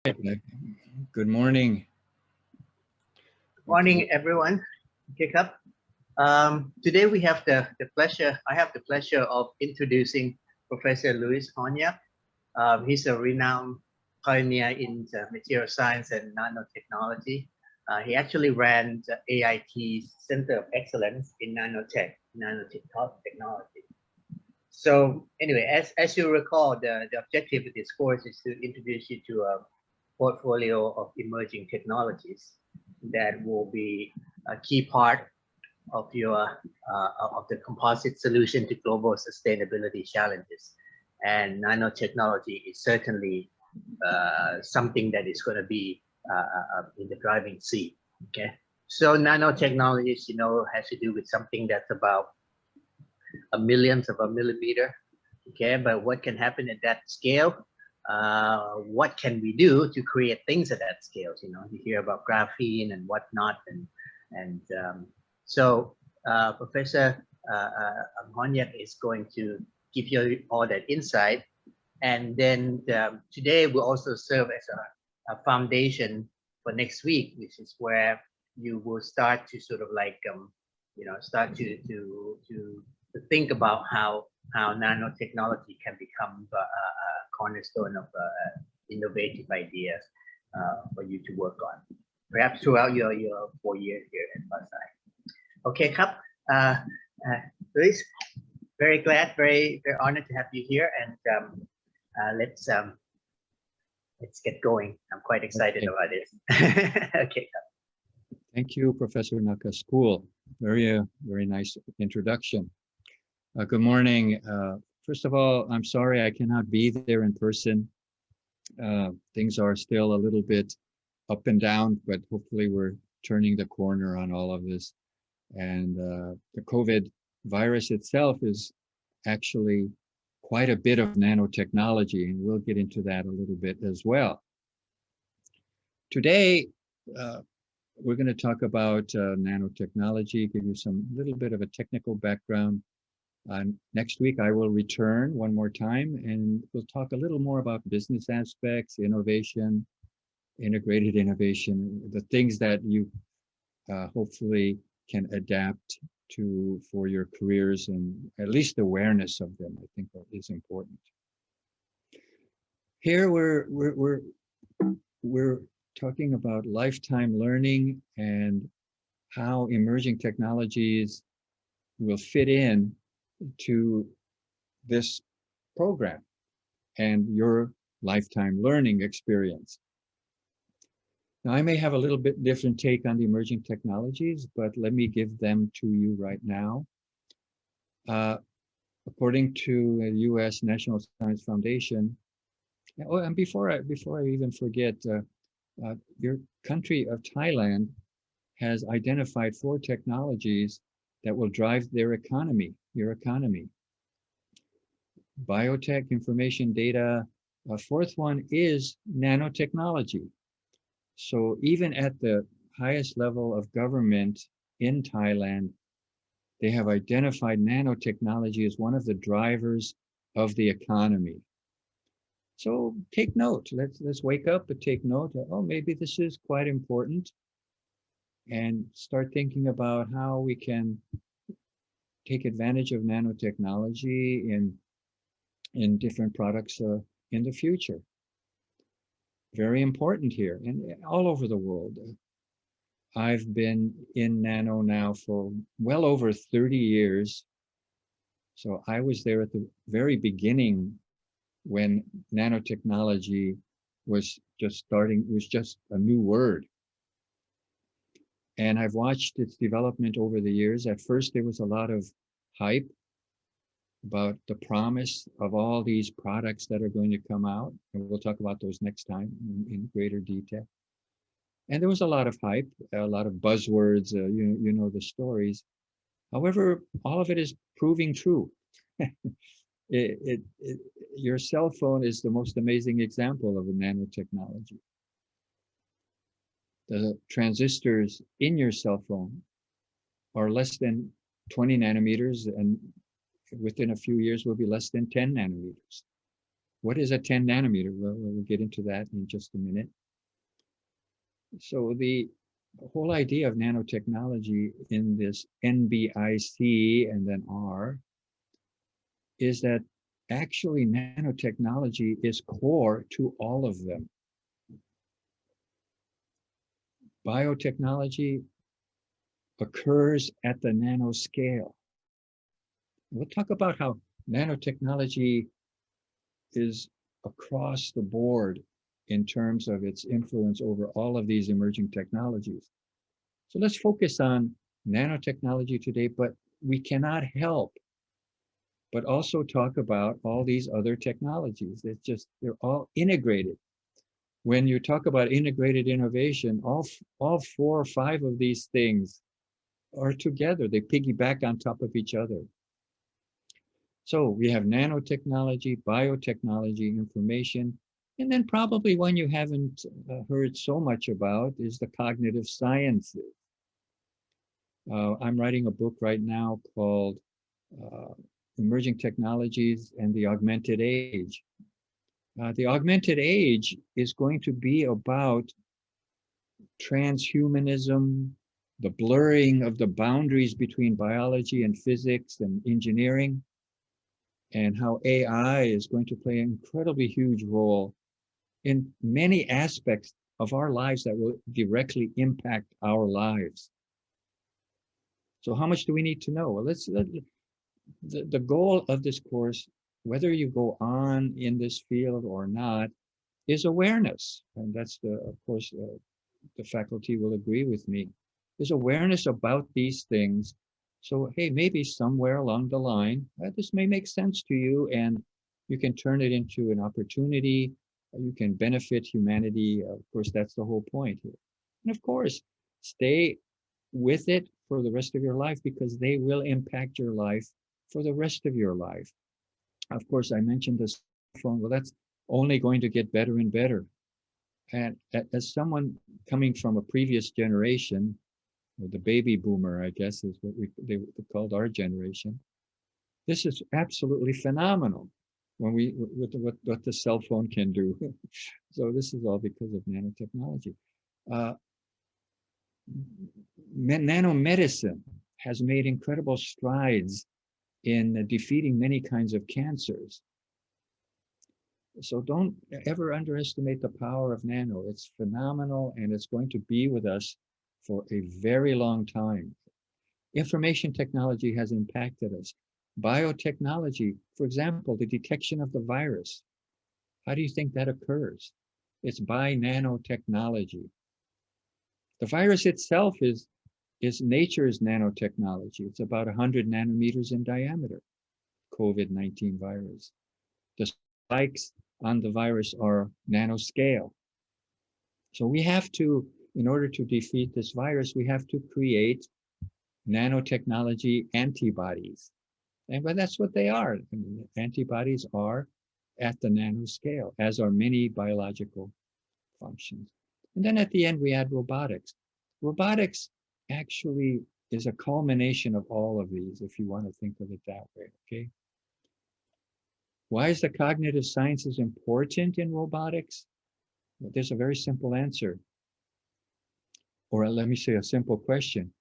Good morning. Morning, everyone. Okay, Cup. Today we have the pleasure. I have the pleasure of introducing Professor Louis Honyak. He's a renowned pioneer in material science and nanotechnology. He actually ran the AIT's Center of Excellence in nanotechnology. So anyway, as you recall, the objective of this course is to introduce you to a portfolio of emerging technologies that will be a key part of your of the composite solution to global sustainability challenges. And nanotechnology is certainly something that is going to be in the driving seat. Okay, so nanotechnologies, you know, has to do with something that's about a millionth of a millimeter. Okay, but what can happen at that scale? What can we do to create things at that scale? You know, you hear about graphene and whatnot, and so Professor Honyak is going to give you all that insight, and then today will also serve as a foundation for next week, which is where you will start to sort of like you know, start to think about how nanotechnology can become a cornerstone of innovative ideas for you to work on, perhaps throughout your 4 years here at Pasai. Okay, Cup. Luis, very glad, very honored to have you here, and let's get going. I'm quite excited about this. Okay, Cup. Thank you, Professor Nakaschool. Very nice introduction. Good morning. First of all, I'm sorry I cannot be there in person. Things are still a little bit up and down, but hopefully we're turning the corner on all of this. And the COVID virus itself is actually quite a bit of nanotechnology, and we'll get into that a little bit as well. Today, we're going to talk about nanotechnology, give you some little bit of a technical background. Next week, I will return one more time, and we'll talk a little more about business aspects, innovation, integrated innovation, the things that you hopefully can adapt to for your careers, and at least awareness of them, I think, is important. Here we're talking about lifetime learning and how emerging technologies will fit in to this program and your lifetime learning experience. Now, I may have a little bit different take on the emerging technologies, but let me give them to you right now. According to the U.S. National Science Foundation, oh, and before I even forget, your country of Thailand has identified 4 technologies that will drive their economy, your economy. Biotech, information data. A 4th one is nanotechnology. So even at the highest level of government in Thailand, they have identified nanotechnology as one of the drivers of the economy. So take note. Let's wake up and take note. Oh, maybe this is quite important, and start thinking about how we can take advantage of nanotechnology in different products in the future. Very important here, and all over the world. I've been in nano now for well over 30 years. So I was there at the very beginning when nanotechnology was just starting, it was just a new word. And I've watched its development over the years. At first, there was a lot of hype about the promise of all these products that are going to come out. And we'll talk about those next time in greater detail. And there was a lot of hype, a lot of buzzwords, you know the stories. However, all of it is proving true. Your cell phone is the most amazing example of a nanotechnology. The transistors in your cell phone are less than 20 nanometers, and within a few years will be less than 10 nanometers. What is a 10 nanometer? Well, we'll get into that in just a minute. So the whole idea of nanotechnology in this NBIC and then R is that actually nanotechnology is core to all of them. Biotechnology occurs at the nanoscale. We'll talk about how nanotechnology is across the board in terms of its influence over all of these emerging technologies. So let's focus on nanotechnology today, but we cannot help but also talk about all these other technologies. It's just, they're all integrated. When you talk about integrated innovation, all 4 or 5 of these things are together. They piggyback on top of each other. So we have nanotechnology, biotechnology, information, and then probably one you haven't heard so much about is the cognitive sciences. I'm writing a book right now called Emerging Technologies and the Augmented Age. The augmented age is going to be about transhumanism, the blurring of the boundaries between biology and physics and engineering, and how AI is going to play an incredibly huge role in many aspects of our lives that will directly impact our lives. So how much do we need to know? Well, the goal of this course, whether you go on in this field or not, is awareness. And that's of course, the faculty will agree with me, is awareness about these things. So, hey, maybe somewhere along the line, this may make sense to you and you can turn it into an opportunity. You can benefit humanity. Of course, that's the whole point here. And of course, stay with it for the rest of your life because they will impact your life for the rest of your life. Of course, I mentioned this phone. Well, that's only going to get better and better. And as someone coming from a previous generation, the baby boomer, I guess is what they called our generation, this is absolutely phenomenal when what the cell phone can do. So this is all because of nanotechnology. Nanomedicine has made incredible strides in defeating many kinds of cancers. So don't ever underestimate the power of nano. It's phenomenal and it's going to be with us for a very long time. Information technology has impacted us. Biotechnology, for example, the detection of the virus. How do you think that occurs? It's by nanotechnology. The virus itself is nature's nanotechnology. It's about 100 nanometers in diameter, COVID-19 virus. The spikes on the virus are nanoscale. So we have to, in order to defeat this virus, we have to create nanotechnology antibodies. And but that's what they are. I mean, antibodies are at the nanoscale, as are many biological functions. And then at the end, we add robotics. Robotics actually is a culmination of all of these, if you want to think of it that way, okay? Why is the cognitive sciences important in robotics? Well, there's a very simple answer. Or let me say a simple question.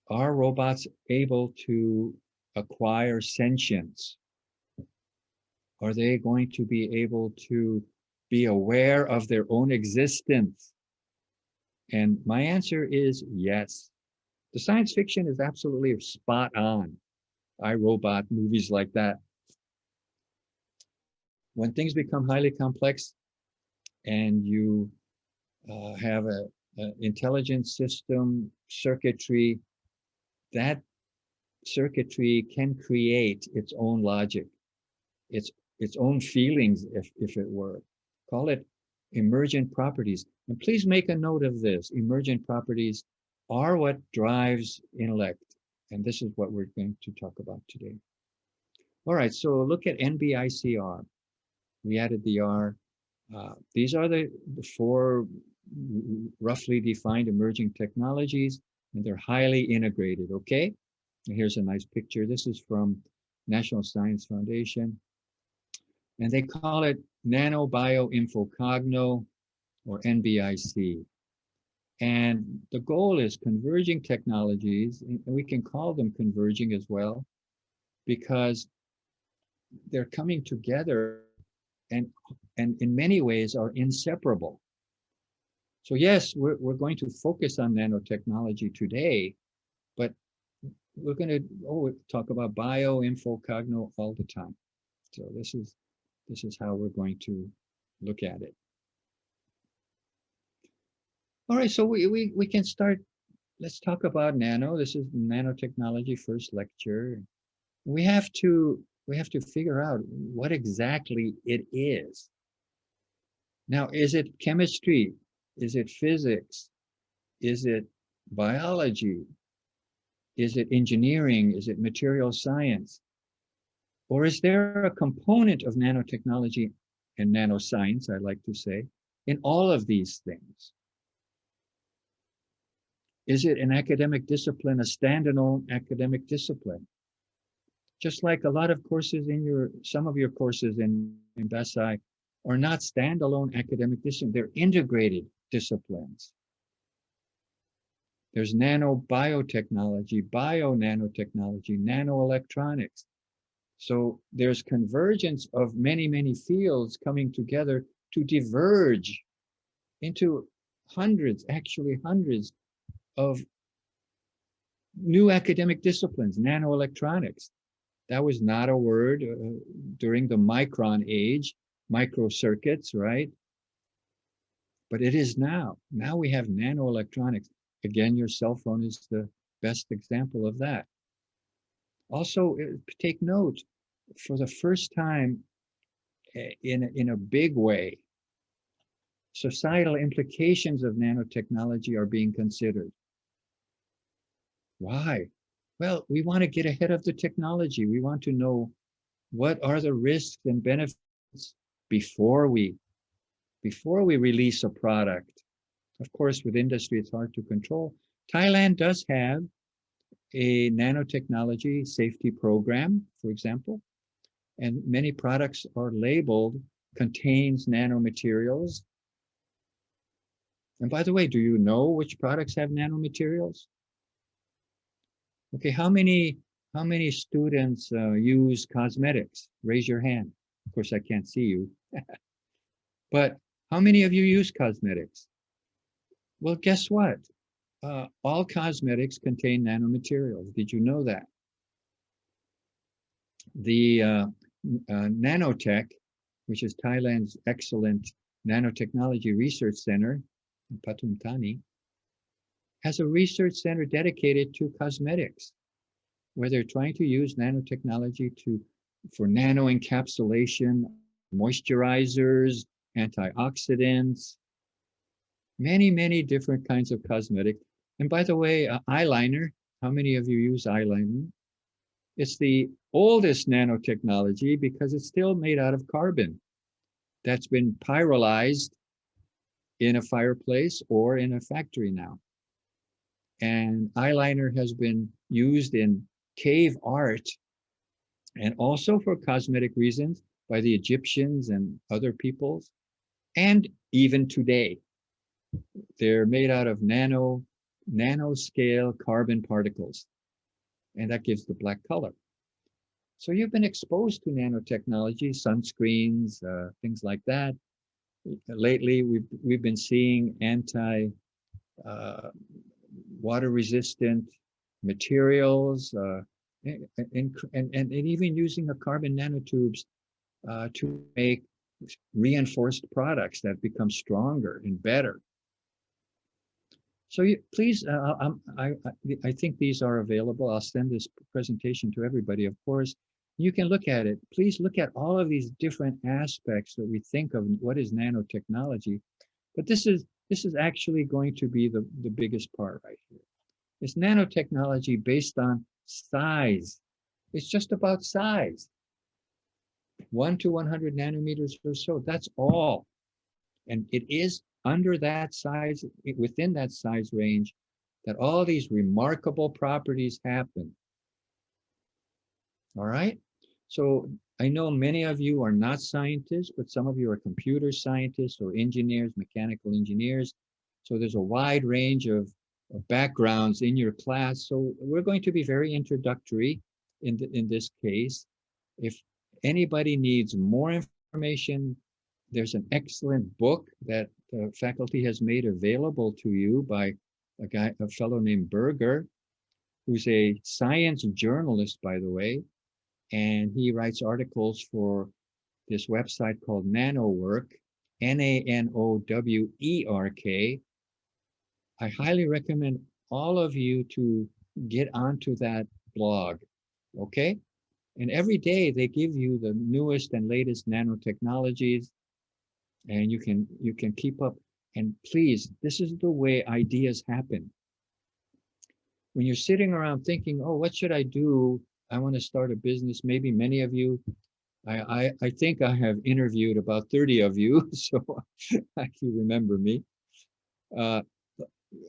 Are robots able to acquire sentience? Are they going to be able to be aware of their own existence? And my answer is yes. The science fiction is absolutely spot on. iRobot, movies like that. When things become highly complex and you have an intelligent system, circuitry, that circuitry can create its own logic, its own feelings, if it were. Call it emergent properties. And please make a note of this. Emergent properties are what drives intellect. And this is what we're going to talk about today. All right, so look at NBICR. We added the R. These are the 4 roughly defined emerging technologies, and they're highly integrated, okay? And here's a nice picture. This is from National Science Foundation. And they call it Nanobioinfocogno, or NBIC. And the goal is converging technologies, and we can call them converging as well, because they're coming together and in many ways are inseparable. So yes, we're going to focus on nanotechnology today, but we're going to talk about bioinfocogno all the time. So this is how we're going to look at it. All right, so we can start. Let's talk about nano. This is nanotechnology first lecture. We have to figure out what exactly it is. Now, is it chemistry? Is it physics? Is it biology? Is it engineering? Is it material science? Or is there a component of nanotechnology and nanoscience, I like to say, in all of these things? Is it an academic discipline, a standalone academic discipline? Just like a lot of courses in some of your courses in BSI are not standalone academic disciplines, they're integrated disciplines. There's nanobiotechnology, bio-nanotechnology, nanoelectronics. So there's convergence of many, many fields coming together to diverge into actually hundreds of new academic disciplines. Nanoelectronics, that was not a word during the micron age, microcircuits, right? But it is now. Now we have nanoelectronics. Again, your cell phone is the best example of that. Also, take note, for the first time in a big way, societal implications of nanotechnology are being considered. Why? Well, we want to get ahead of the technology. We want to know what are the risks and benefits before we release a product. Of course, with industry, it's hard to control. Thailand does have a nanotechnology safety program, for example, and many products are labeled contains nanomaterials. And by the way, do you know which products have nanomaterials? Okay, how many students use cosmetics? Raise your hand. Of course, I can't see you. But how many of you use cosmetics? Well, guess what? All cosmetics contain nanomaterials. Did you know that? The Nanotech, which is Thailand's excellent nanotechnology research center in Pathum Thani, has a research center dedicated to cosmetics, where they're trying to use nanotechnology for nano encapsulation, moisturizers, antioxidants, many, many different kinds of cosmetics. And by the way, eyeliner, how many of you use eyeliner? It's the oldest nanotechnology because it's still made out of carbon that's been pyrolyzed in a fireplace or in a factory now. And eyeliner has been used in cave art and also for cosmetic reasons by the Egyptians and other peoples. And even today, they're made out of nanoscale carbon particles. And that gives the black color. So you've been exposed to nanotechnology, sunscreens, things like that. Lately, we've been seeing water resistant materials, and even using the carbon nanotubes to make reinforced products that become stronger and better. So please, I think these are available. I'll send this presentation to everybody, of course. You can look at it. Please look at all of these different aspects that we think of what is nanotechnology. But this is actually going to be the biggest part right here. It's nanotechnology based on size. It's just about size. 1 to 100 nanometers or so, that's all. And it is under that size, within that size range, that all these remarkable properties happen. All right? So I know many of you are not scientists, but some of you are computer scientists or engineers, mechanical engineers. So there's a wide range of backgrounds in your class. So we're going to be very introductory in this case. If anybody needs more information, there's an excellent book that the faculty has made available to you by a fellow named Berger, who's a science journalist, by the way, and he writes articles for this website called NanoWork, Nanowerk. I highly recommend all of you to get onto that blog, okay? And every day they give you the newest and latest nanotechnologies, and you can keep up. And please, this is the way ideas happen. When you're sitting around thinking, oh, what should I do? I want to start a business. Maybe many of you, I think I have interviewed about 30 of you, so if you remember me.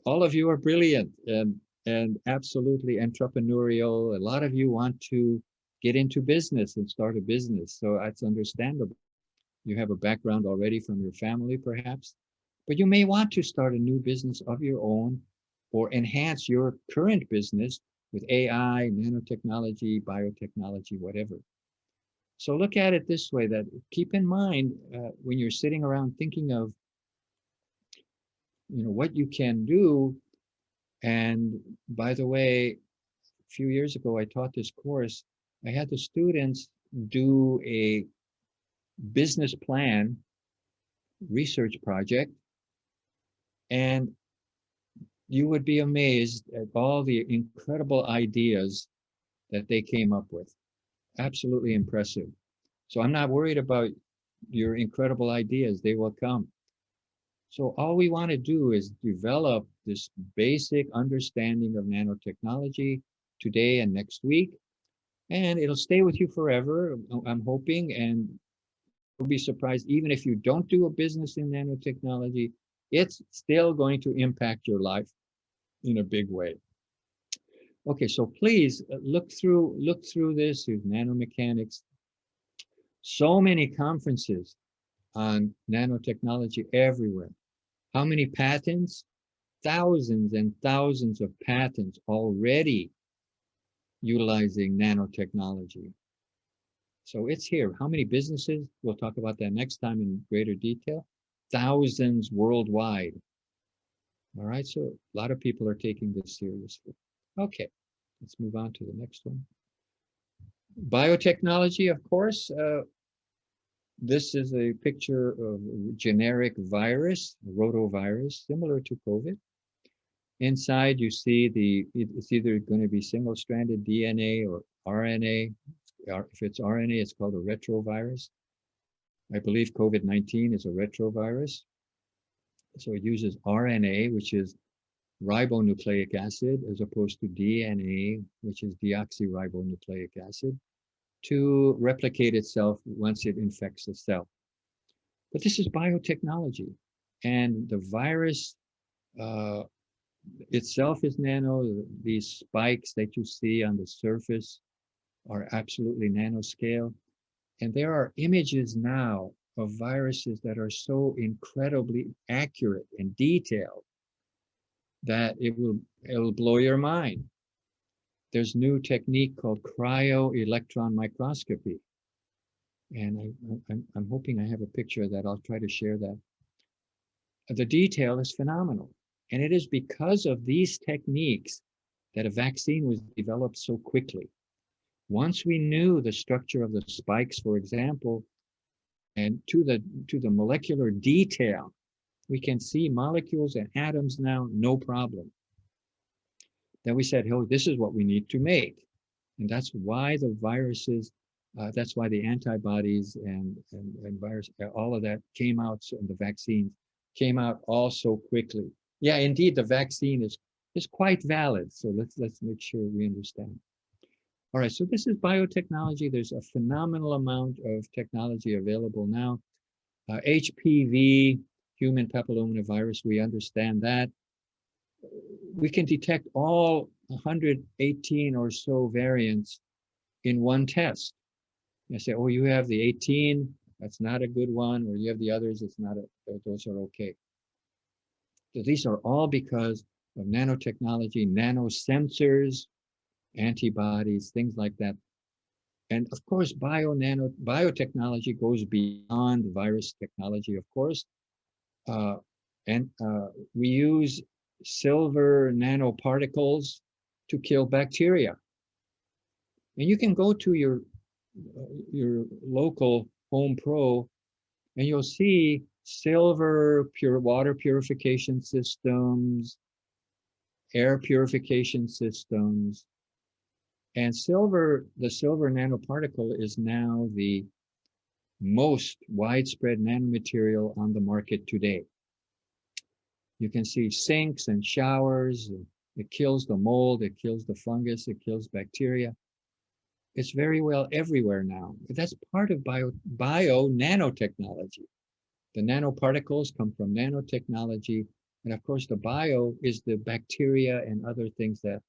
All of you are brilliant and absolutely entrepreneurial. A lot of you want to get into business and start a business, so that's understandable. You have a background already from your family, perhaps, but you may want to start a new business of your own or enhance your current business with AI, nanotechnology, biotechnology, whatever. So look at it this way, that keep in mind when you're sitting around thinking of, what you can do. And by the way, a few years ago, I taught this course. I had the students do a business plan research project, and you would be amazed at all the incredible ideas that they came up with. Absolutely impressive. So I'm not worried about your incredible ideas. They will come. So all we want to do is develop this basic understanding of nanotechnology today and next week, and it'll stay with you forever, I'm hoping, and you'll be surprised, even if you don't do a business in nanotechnology, it's still going to impact your life in a big way. Okay, so please look through this with nanomechanics. So many conferences on nanotechnology everywhere. How many patents? Thousands and thousands of patents already utilizing nanotechnology. So it's here. How many businesses? We'll talk about that next time in greater detail. Thousands worldwide. All right, so a lot of people are taking this seriously. Okay, let's move on to the next one. Biotechnology, of course. This is a picture of a generic virus, rotavirus, similar to COVID. Inside, you see it's either going to be single-stranded DNA or RNA. If it's RNA, it's called a retrovirus. I believe COVID-19 is a retrovirus. So it uses RNA, which is ribonucleic acid, as opposed to DNA, which is deoxyribonucleic acid, to replicate itself once it infects a cell. But this is biotechnology, and the virus itself is nano. These spikes that you see on the surface are absolutely nanoscale. And there are images now of viruses that are so incredibly accurate and detailed that it'll blow your mind. There's new technique called cryo-electron microscopy. And I'm hoping I have a picture of that. I'll try to share that. The detail is phenomenal. And it is because of these techniques that a vaccine was developed so quickly. Once we knew the structure of the spikes, for example, and to the molecular detail, we can see molecules and atoms now, no problem. Then we said, oh, this is what we need to make. And that's why the viruses, that's why the antibodies and virus, all of that came out, and the vaccines came out all so quickly. Yeah, indeed, the vaccine is quite valid. So let's make sure we understand. All right, so this is biotechnology. There's a phenomenal amount of technology available now. HPV, human papillomavirus, we understand that. We can detect all 118 or so variants in one test. You say, oh, you have the 18, that's not a good one, or you have the others, it's not those are okay. So these are all because of nanotechnology, nanosensors, antibodies, things like that. And of course, biotechnology goes beyond virus technology, of course. We use silver nanoparticles to kill bacteria. And you can go to your local Home Pro and you'll see silver pure water purification systems, air purification systems, and the silver nanoparticle is now the most widespread nanomaterial on the market today. You can see sinks and showers. It kills the mold, it kills the fungus, it kills bacteria. It's very well everywhere now. But that's part of bio nanotechnology. The nanoparticles come from nanotechnology. And of course, the bio is the bacteria and other things that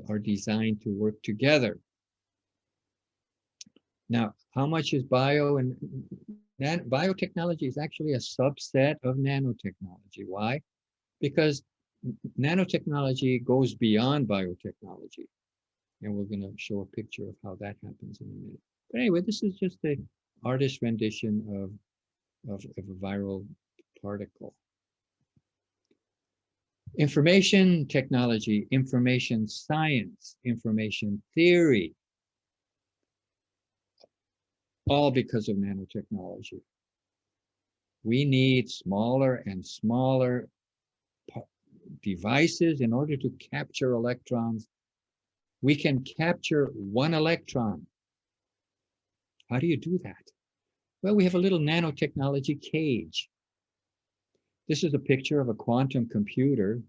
are designed to work together. Now, how much is bio? And biotechnology is actually a subset of nanotechnology. Why? Because nanotechnology goes beyond biotechnology. And we're going to show a picture of how that happens in a minute. But anyway, this is just an artist's rendition of a viral particle. Information technology, information science, information theory, all because of nanotechnology. We need smaller and smaller devices in order to capture electrons. We can capture 1 electron. How do you do that? Well, we have a little nanotechnology cage. This is a picture of a quantum computer.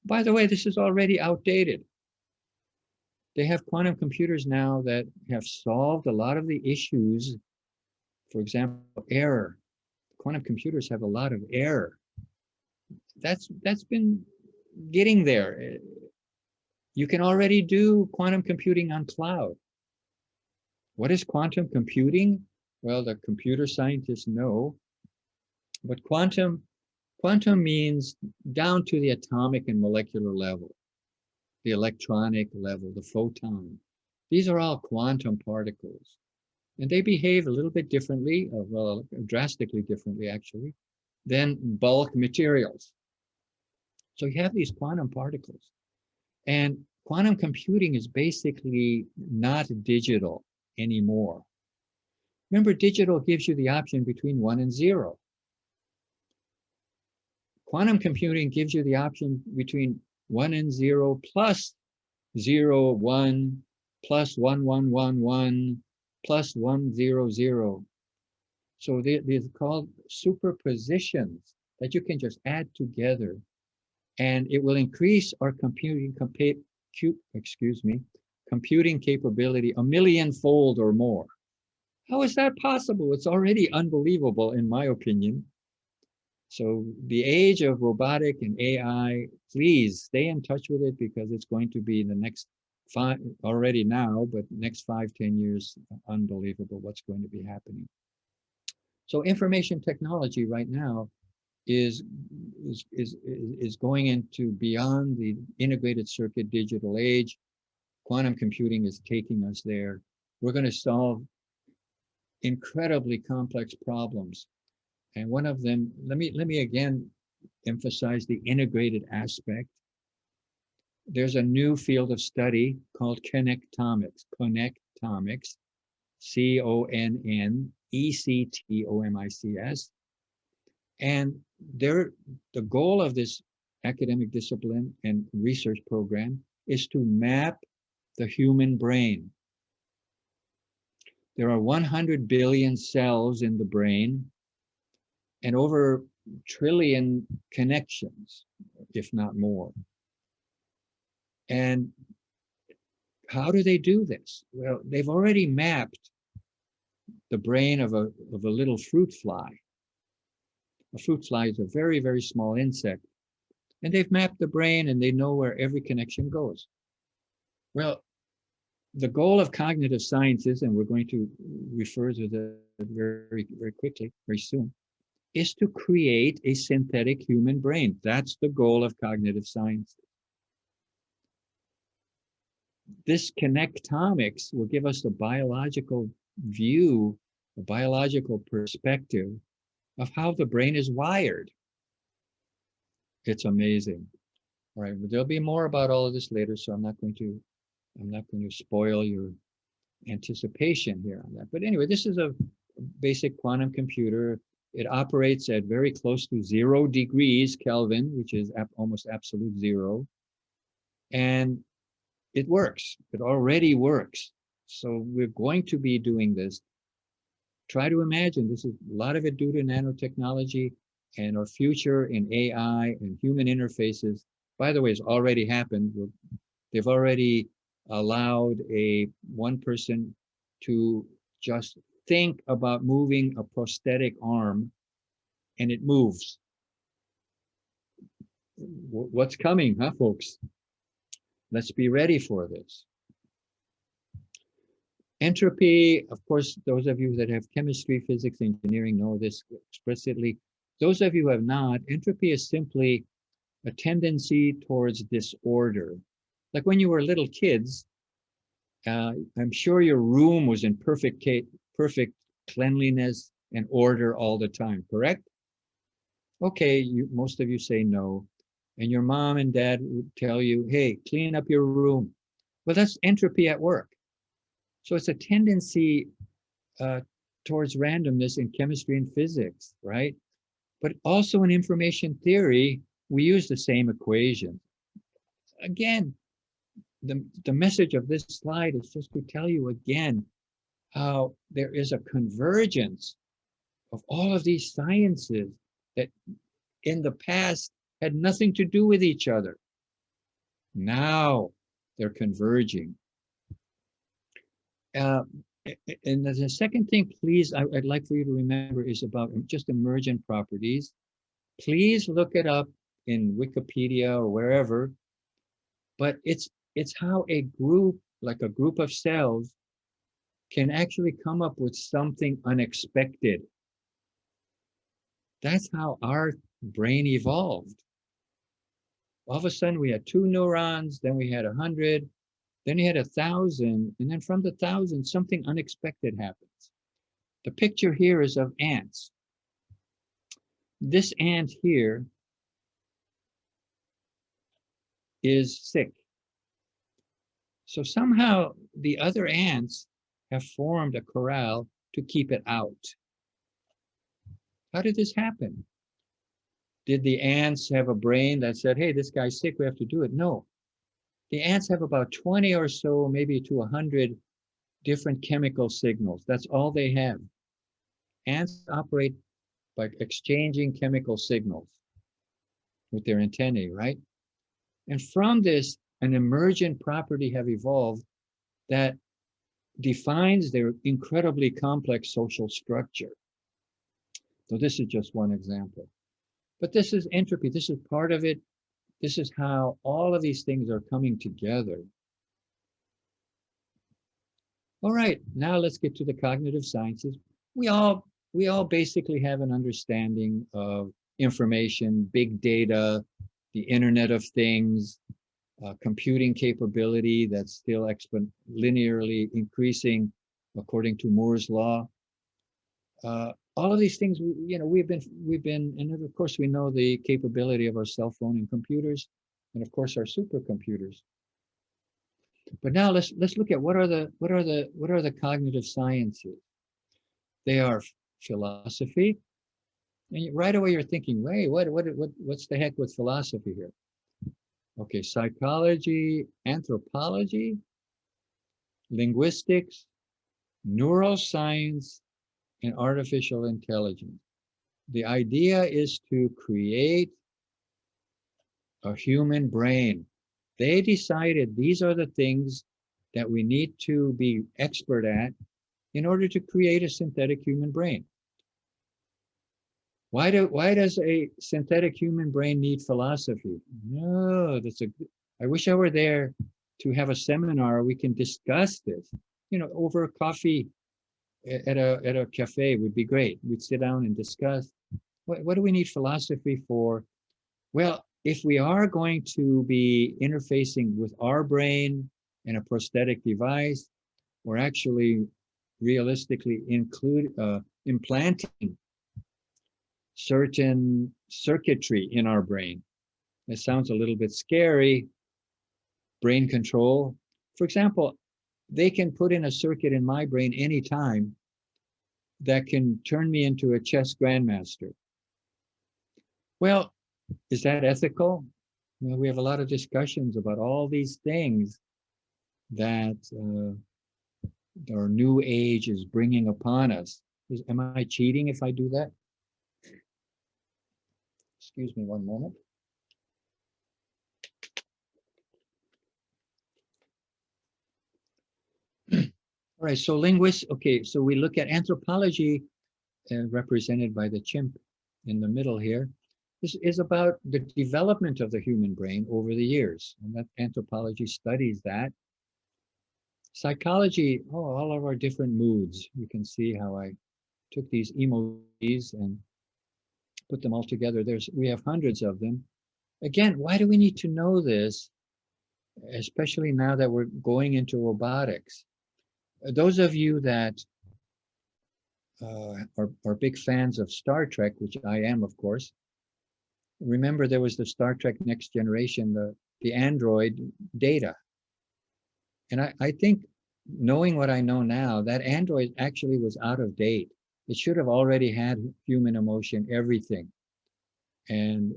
By the way, this is already outdated. They have quantum computers now that have solved a lot of the issues. For example, error. Quantum computers have a lot of error. That's been getting there. You can already do quantum computing on cloud. What is quantum computing? Well, the computer scientists know. But quantum means down to the atomic and molecular level, the electronic level, the photon. These are all quantum particles. And they behave a little bit differently, well, drastically differently actually, than bulk materials. So you have these quantum particles. And quantum computing is basically not digital anymore. Remember, digital gives you the option between 1 and 0. Quantum computing gives you the option between 1 and 0 plus 0, 1, plus 1, 1, 1, 1, plus 1, 0, 0. So they're called superpositions that you can just add together. And it will increase our computing capability 1,000,000-fold or more. How is that possible? It's already unbelievable, in my opinion. So the age of robotic and AI, please stay in touch with it because it's going to be in the next already now, but next 5-10 years, unbelievable what's going to be happening. So information technology right now is going into beyond the integrated circuit digital age. Quantum computing is taking us there. We're going to solve incredibly complex problems. And one of them, let me again emphasize the integrated aspect. There's a new field of study called connectomics, CONNECTOMICS. And the goal of this academic discipline and research program is to map the human brain. There are 100 billion cells in the brain and over a trillion connections, if not more. And how do they do this? Well, they've already mapped the brain of a little fruit fly. A fruit fly is a very, very small insect. And they've mapped the brain and they know where every connection goes. Well, the goal of cognitive sciences, and we're going to refer to that very, very quickly, very soon, is to create a synthetic human brain. That's the goal of cognitive science. This connectomics will give us a biological view, a biological perspective of how the brain is wired. It's amazing. All right, there'll be more about all of this later, so I'm not going to spoil your anticipation here on that. But anyway, this is a basic quantum computer. It operates at very close to 0 degrees Kelvin, which is almost absolute zero. And it works. It already works. So we're going to be doing this. Try to imagine, this is a lot of it due to nanotechnology and our future in AI and human interfaces. By the way, it's already happened. They've already allowed one person to just think about moving a prosthetic arm and it moves. What's coming, huh, folks? Let's be ready for this. Entropy, of course, those of you that have chemistry, physics, engineering know this explicitly. Those of you who have not, entropy is simply a tendency towards disorder. Like when you were little kids, I'm sure your room was in perfect cleanliness and order all the time, correct? Okay, most of you say no. And your mom and dad would tell you, hey, clean up your room. Well, that's entropy at work. So it's a tendency towards randomness in chemistry and physics, right? But also in information theory, we use the same equation. Again, the message of this slide is just to tell you again how there is a convergence of all of these sciences that in the past had nothing to do with each other. Now they're converging. And the second thing, please, I'd like for you to remember is about just emergent properties. Please look it up in Wikipedia or wherever, but it's how a group, like a group of cells, can actually come up with something unexpected. That's how our brain evolved. All of a sudden we had 2 neurons, then we had 100, then you had 1,000, and then from the 1,000, something unexpected happens. The picture here is of ants. This ant here is sick. So somehow the other ants have formed a corral to keep it out. How did this happen? Did the ants have a brain that said, hey, this guy's sick, we have to do it? No. The ants have about 20 or so, maybe to 100 different chemical signals. That's all they have. Ants operate by exchanging chemical signals with their antennae, right? And from this, an emergent property have evolved that defines their incredibly complex social structure. So this is just one example. But this is entropy. This is part of it. This is how all of these things are coming together. All right, now let's get to the cognitive sciences. We all basically have an understanding of information, big data, the Internet of Things, computing capability that's still linearly increasing according to Moore's law. All of these things, we've been, and of course we know the capability of our cell phone and computers, and of course our supercomputers. But now let's look at what are the cognitive sciences. They are philosophy, and right away you're thinking, wait, what's the heck with philosophy here? Okay, psychology, anthropology, linguistics, neuroscience, and artificial intelligence. The idea is to create a human brain. They decided these are the things that we need to be expert at in order to create a synthetic human brain. Why does a synthetic human brain need philosophy? No, I wish I were there to have a seminar, we can discuss this, over coffee at a cafe would be great. We'd sit down and discuss, what do we need philosophy for? Well, if we are going to be interfacing with our brain in a prosthetic device, or actually realistically implanting certain circuitry in our brain. It sounds a little bit scary. Brain control. For example, they can put in a circuit in my brain anytime that can turn me into a chess grandmaster. Well, is that ethical? We have a lot of discussions about all these things that our new age is bringing upon us. Am I cheating if I do that? Excuse me one moment. All right, so linguists, okay, so we look at anthropology, represented by the chimp in the middle here. This is about the development of the human brain over the years, and that anthropology studies that. Psychology, all of our different moods. You can see how I took these emojis and put them all together. We have hundreds of them. Again, why do we need to know this, especially now that we're going into robotics? Those of you that are big fans of Star Trek, which I am, of course, remember there was the Star Trek Next Generation, the android Data. And I think, knowing what I know now, that android actually was out of date. It should have already had human emotion, everything. And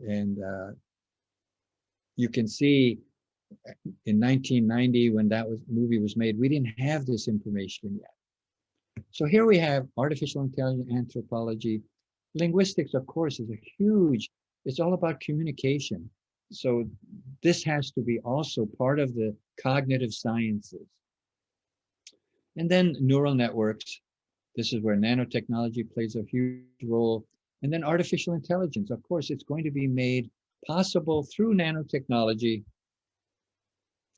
you can see in 1990, when that movie was made, we didn't have this information yet. So here we have artificial intelligence, anthropology. Linguistics, of course, is it's all about communication. So this has to be also part of the cognitive sciences. And then neural networks. This is where nanotechnology plays a huge role. And then artificial intelligence. Of course, it's going to be made possible through nanotechnology.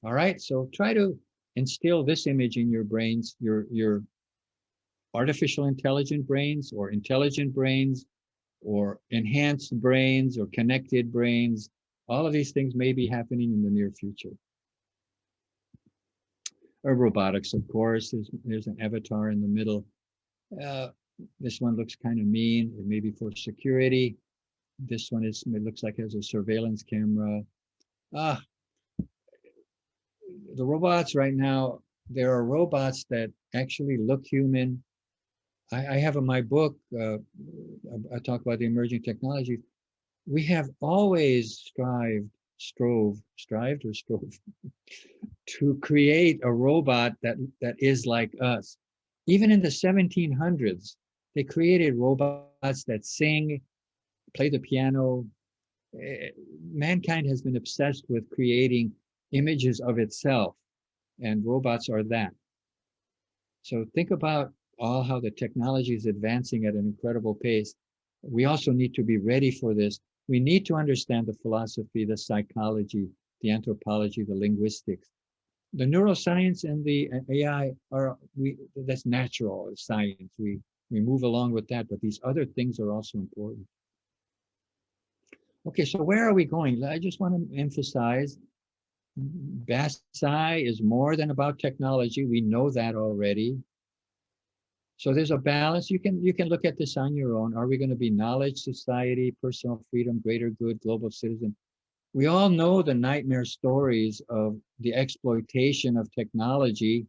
All right, so try to instill this image in your brains, your artificial intelligent brains, or intelligent brains, or enhanced brains, or connected brains. All of these things may be happening in the near future. Or robotics, of course. There's an avatar in the middle. This one looks kind of mean. It may be for security. This one it looks like it has a surveillance camera. The robots right now, there are robots that actually look human. I have in my book, I talk about the emerging technology. We have always strove to create a robot that is like us. Even in the 1700s, they created robots that sing, play the piano. Mankind has been obsessed with creating images of itself, and robots are that. So think about how the technology is advancing at an incredible pace. We also need to be ready for this. We need to understand the philosophy, the psychology, the anthropology, the linguistics. The neuroscience and the AI that's natural science. We move along with that, but these other things are also important. Okay, so where are we going? I just want to emphasize, BASI is more than about technology. We know that already. So there's a balance. You can look at this on your own. Are we going to be knowledge society, personal freedom, greater good, global citizen? We all know the nightmare stories of the exploitation of technology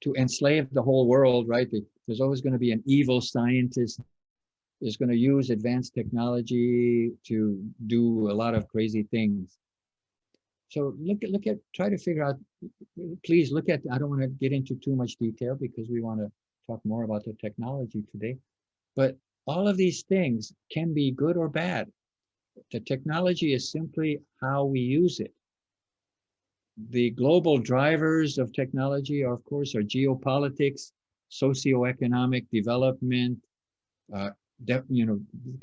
to enslave the whole world, right? There's always going to be an evil scientist is going to use advanced technology to do a lot of crazy things. So try to figure out, please look at, I don't want to get into too much detail because we want to talk more about the technology today, but all of these things can be good or bad. The technology is simply how we use it. The global drivers of technology are, of course, are geopolitics, socioeconomic development,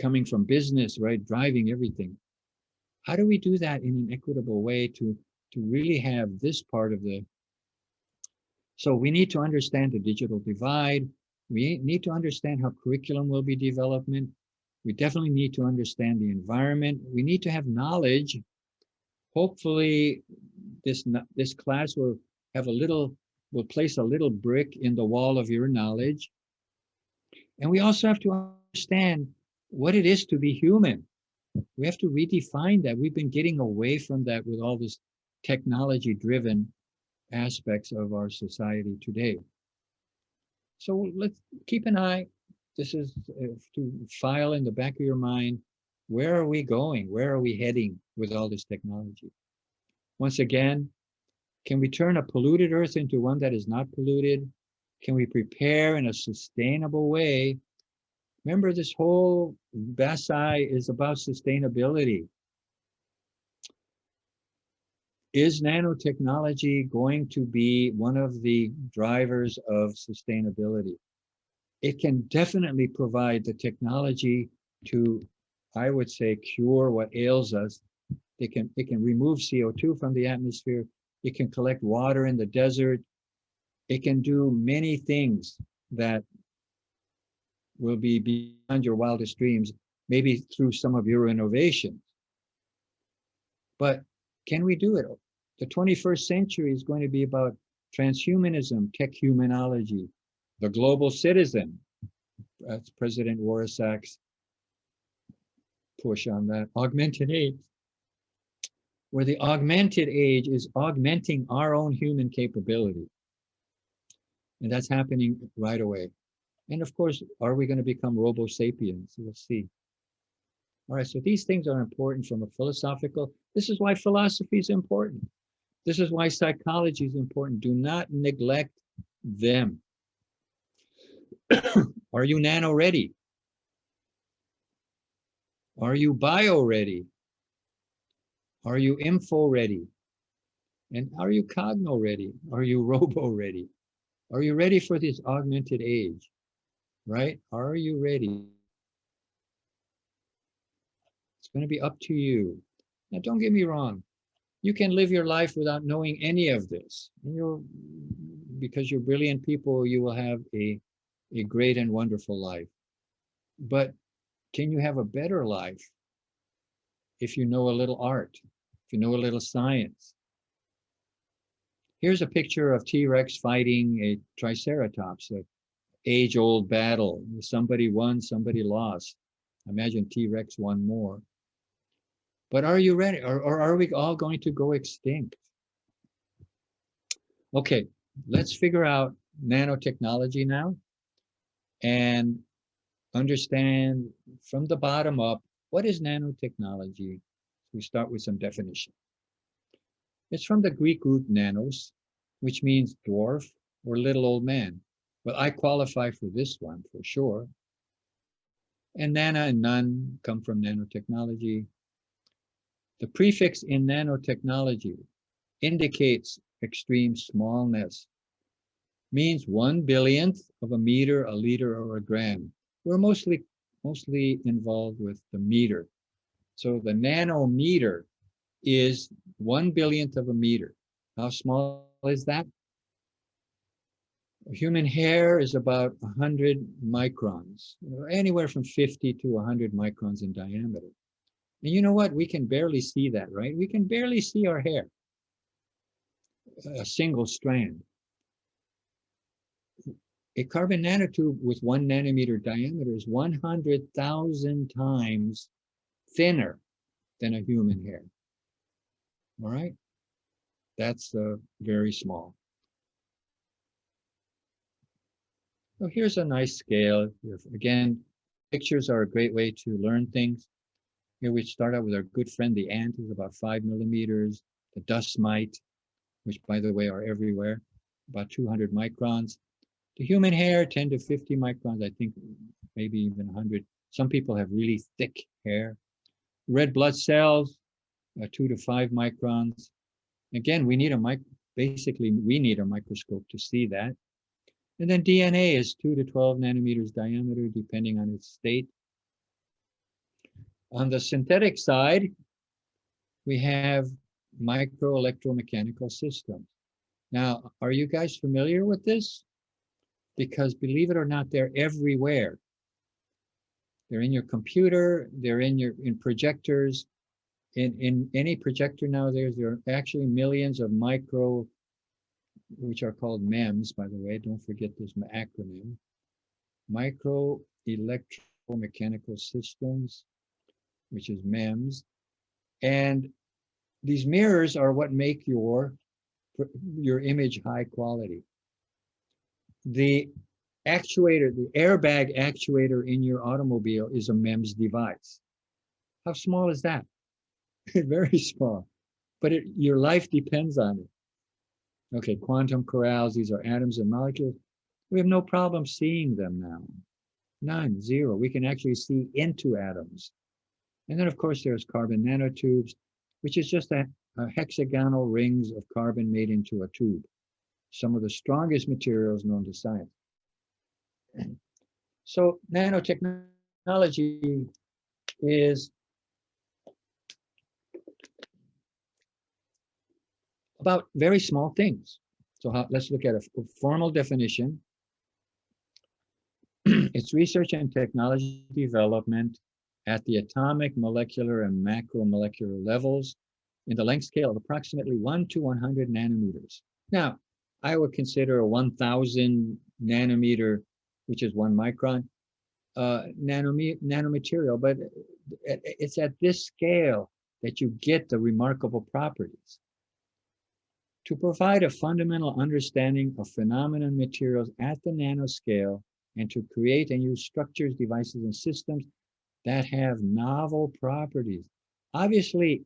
coming from business, right, driving everything. How do we do that in an equitable way to to really have this part of the. So we need to understand the digital divide. We need to understand how curriculum will be development. We definitely need to understand the environment. We need to have knowledge. Hopefully, this class will place a little brick in the wall of your knowledge. And we also have to understand what it is to be human. We have to redefine that. We've been getting away from that with all this technology-driven aspects of our society today. So let's keep an eye. This is to file in the back of your mind. Where are we going? Where are we heading with all this technology? Once again, can we turn a polluted earth into one that is not polluted? Can we prepare in a sustainable way? Remember, this whole BASI is about sustainability. Is nanotechnology going to be one of the drivers of sustainability? It can definitely provide the technology to, I would say, cure what ails us. It can remove CO2 from the atmosphere. It can collect water in the desert. It can do many things that will be beyond your wildest dreams, maybe through some of your innovations. But can we do it? The 21st century is going to be about transhumanism, tech humanology, the global citizen. That's President Warasak's push on that. Augmented age, where the augmented age is augmenting our own human capability. And that's happening right away. And of course, are we going to become Robo sapiens? We'll see. All right, so these things are important from a philosophical. This is why philosophy is important. This is why psychology is important. Do not neglect them. Are you nano ready? Are you bio ready? Are you info ready? And are you cogno ready? Are you robo ready? Are you ready for this augmented age? Right? Are you ready? It's going to be up to you. Now, don't get me wrong. You can live your life without knowing any of this. Because you're brilliant people, you will have a great and wonderful life. But can you have a better life if you know a little art, if you know a little science? Here's a picture of T-Rex fighting a Triceratops, an age-old battle. Somebody won, somebody lost. Imagine T-Rex won more. But are you ready? Or are we all going to go extinct? Okay, let's figure out nanotechnology now and understand from the bottom up, what is nanotechnology? We start with some definition. It's from the Greek root nanos, which means dwarf or little old man. Well, I qualify for this one for sure. And nana and none come from nanotechnology. The prefix in nanotechnology indicates extreme smallness, means 1/1000th of a meter, a liter, or a gram. We're mostly involved with the meter. So the nanometer is 1/1000th of a meter. How small is that? Human hair is about 100 microns, anywhere from 50 to 100 microns in diameter. And you know what? We can barely see that, right? We can barely see our hair, a single strand. A carbon nanotube with 1 nanometer diameter is 100,000 times thinner than a human hair. All right? That's very small. So here's a nice scale. Again, pictures are a great way to learn things. Here we start out with our good friend, the ant, is about 5 millimeters. The dust mite, which by the way are everywhere, about 200 microns. The human hair, 10 to 50 microns, I think maybe even 100. Some people have really thick hair. Red blood cells, 2 to 5 microns. Again, we need we need a microscope to see that. And then DNA is 2 to 12 nanometers diameter, depending on its state. On the synthetic side, we have micro electromechanical systems. Now, are you guys familiar with this? Because believe it or not, they're everywhere. They're in your computer, they're in projectors. In any projector nowadays, there are actually millions of micro, which are called MEMS, by the way, don't forget this acronym, micro electromechanical systems, which is MEMS. And these mirrors are what make your image high quality. The actuator, the airbag actuator in your automobile is a MEMS device. How small is that? Very small, but your life depends on it. Okay, quantum corrals, these are atoms and molecules. We have no problem seeing them now. None, zero. We can actually see into atoms. And then, of course, there's carbon nanotubes, which is just a hexagonal rings of carbon made into a tube. Some of the strongest materials known to science. So nanotechnology is about very small things. So let's look at a formal definition. It's research and technology development at the atomic, molecular, and macromolecular levels in the length scale of approximately 1 to 100 nanometers. Now, I would consider a 1,000 nanometer, which is 1 micron, nanomaterial, but it's at this scale that you get the remarkable properties. To provide a fundamental understanding of phenomenon materials at the nanoscale and to create and use structures, devices, and systems that have novel properties. Obviously,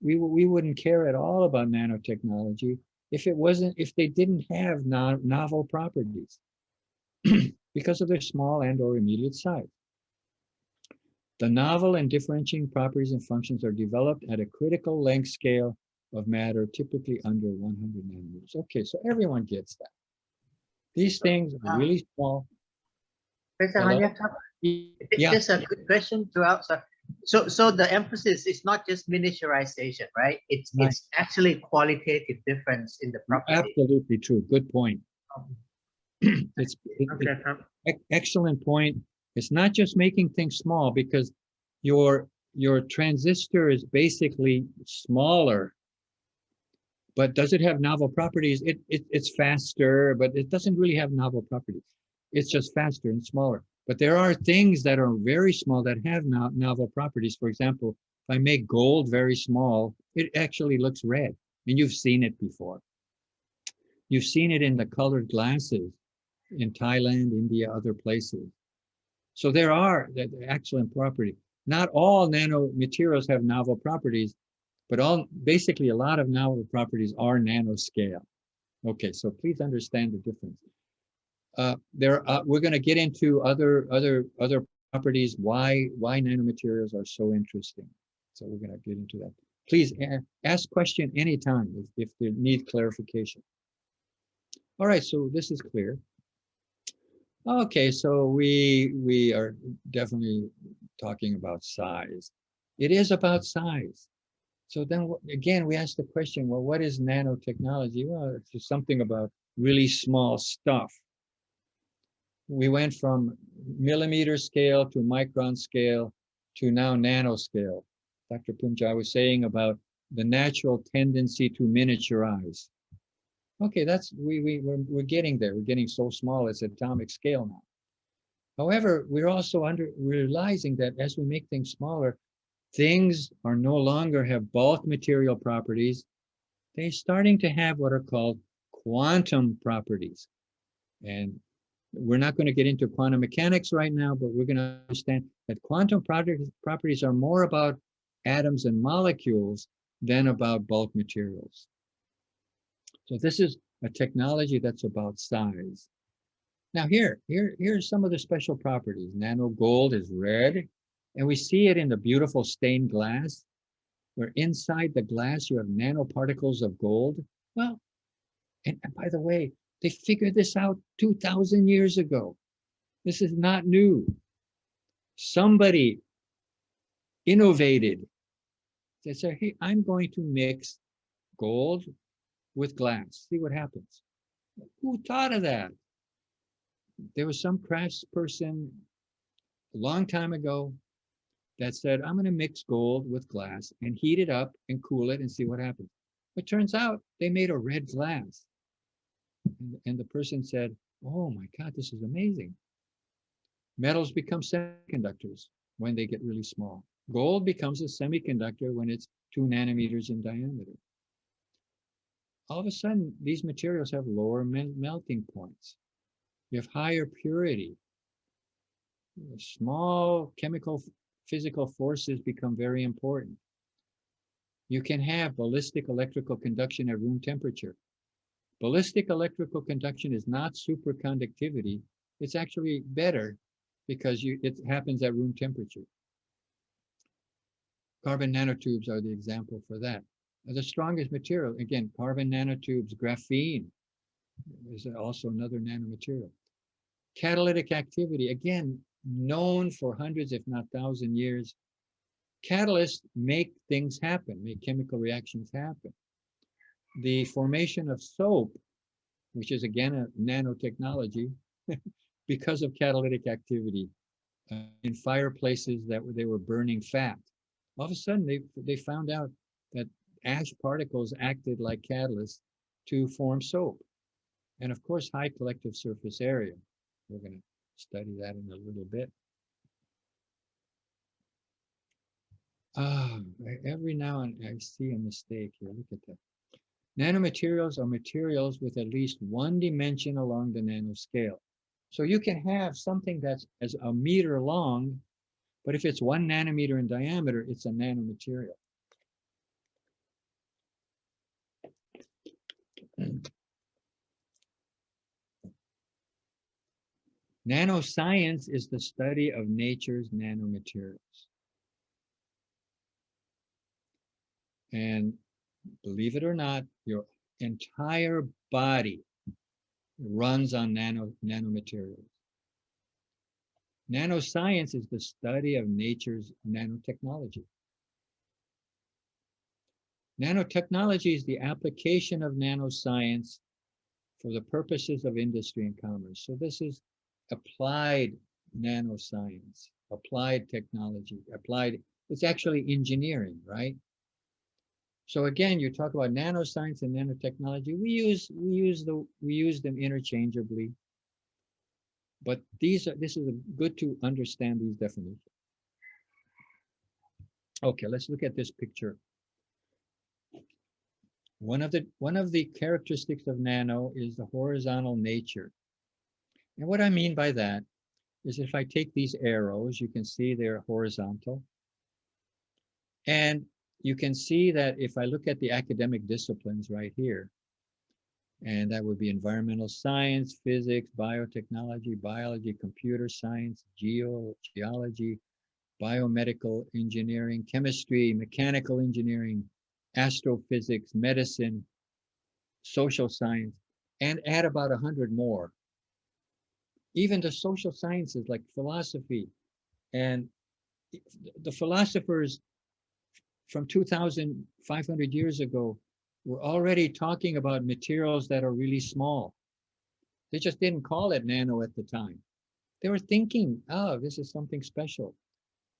we wouldn't care at all about nanotechnology if they didn't have novel properties because of their small and or immediate size. The novel and differentiating properties and functions are developed at a critical length scale of matter, typically under 100 nanometers. Okay, so everyone gets that. These things are really small. It's just a good question throughout. So the emphasis is not just miniaturization, right? It's actually qualitative difference in the property. Absolutely true. Good point. It's excellent point. It's not just making things small, because your transistor is basically smaller. But does it have novel properties? It's faster, but it doesn't really have novel properties. It's just faster and smaller. But there are things that are very small that have novel properties. For example, if I make gold very small, it actually looks red. And you've seen it before. You've seen it in the colored glasses in Thailand, India, other places. So there are excellent properties. Not all nanomaterials have novel properties, but basically a lot of novel properties are nanoscale. Okay, so please understand the difference. We're going to get into other properties, why nanomaterials are so interesting. So we're going to get into that. Please ask question anytime if you need clarification. All right, so this is clear. Okay, so we are definitely talking about size. It is about size. So then again, we ask the question, well, what is nanotechnology? Well, it's just something about really small stuff. We went from millimeter scale to micron scale to now nanoscale. Dr. Punjab was saying about the natural tendency to miniaturize. Okay, we're getting there. We're getting so small, it's atomic scale now. However, we're also realizing that as we make things smaller, things are no longer have bulk material properties. They're starting to have what are called quantum properties. And we're not going to get into quantum mechanics right now, but we're going to understand that quantum properties are more about atoms and molecules than about bulk materials. So this is a technology that's about size. Now here's some of the special properties. Nano gold is red, and we see it in the beautiful stained glass, where inside the glass you have nanoparticles of gold. Well, and by the way, they figured this out 2,000 years ago. This is not new. Somebody innovated. They say, hey, I'm going to mix gold with glass. See what happens. Who thought of that? There was some craftsperson a long time ago that said, I'm going to mix gold with glass and heat it up and cool it and see what happens. It turns out they made a red glass. And the person said, oh my God, this is amazing. Metals become semiconductors when they get really small. Gold becomes a semiconductor when it's 2 nanometers in diameter. All of a sudden, these materials have lower melting points. You have higher purity. Small chemical, physical forces become very important. You can have ballistic electrical conduction at room temperature. Ballistic electrical conduction is not superconductivity. It's actually better because it happens at room temperature. Carbon nanotubes are the example for that. The strongest material, again, carbon nanotubes, graphene is also another nanomaterial. Catalytic activity, again, known for hundreds, if not 1,000 years. Catalysts make things happen, make chemical reactions happen. The formation of soap, which is again a nanotechnology, because of catalytic activity in fireplaces that they were burning fat. All of a sudden, they found out that ash particles acted like catalysts to form soap. And of course, high collective surface area. We're going to study that in a little bit. Every now and then I see a mistake here. Look at that. Nanomaterials are materials with at least one dimension along the nanoscale. So you can have something that's as a meter long, but if it's 1 nanometer in diameter, it's a nanomaterial. Nanoscience is the study of nature's nanomaterials. And believe it or not, your entire body runs on nanomaterials. Nanoscience is the study of nature's nanotechnology. Nanotechnology is the application of nanoscience for the purposes of industry and commerce. So this is applied nanoscience, applied technology, it's actually engineering, right? So again, you talk about nanoscience and nanotechnology. We use them interchangeably, but this is good to understand these definitions. Okay, let's look at this picture. One of the characteristics of nano is the horizontal nature. And what I mean by that is if I take these arrows, you can see they're horizontal. And you can see that if I look at the academic disciplines right here, and that would be environmental science, physics, biotechnology, biology, computer science, geology, biomedical engineering, chemistry, mechanical engineering, astrophysics, medicine, social science, and add about 100 more. Even the social sciences like philosophy, and the philosophers from 2,500 years ago were already talking about materials that are really small. They just didn't call it nano at the time. They were thinking, oh, this is something special.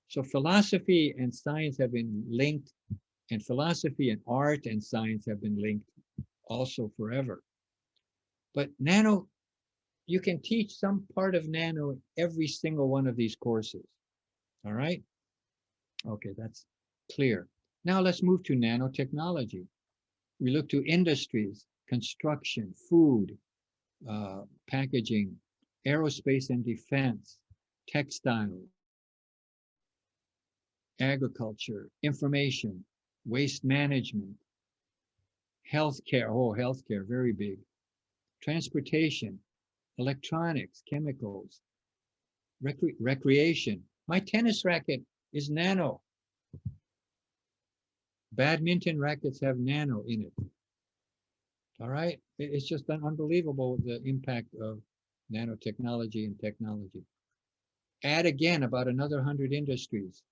So philosophy and science have been linked, and philosophy and art and science have been linked also forever. But nano, you can teach some part of nano in every single one of these courses. All right? Okay, that's clear. Now let's move to nanotechnology. We look to industries, construction, food, packaging, aerospace and defense, textiles, agriculture, information, waste management, healthcare, healthcare, very big, transportation, electronics, chemicals, recreation. My tennis racket is nano. Badminton rackets have nano in it. All right, it's just unbelievable the impact of nanotechnology and technology. Add again about another 100 industries.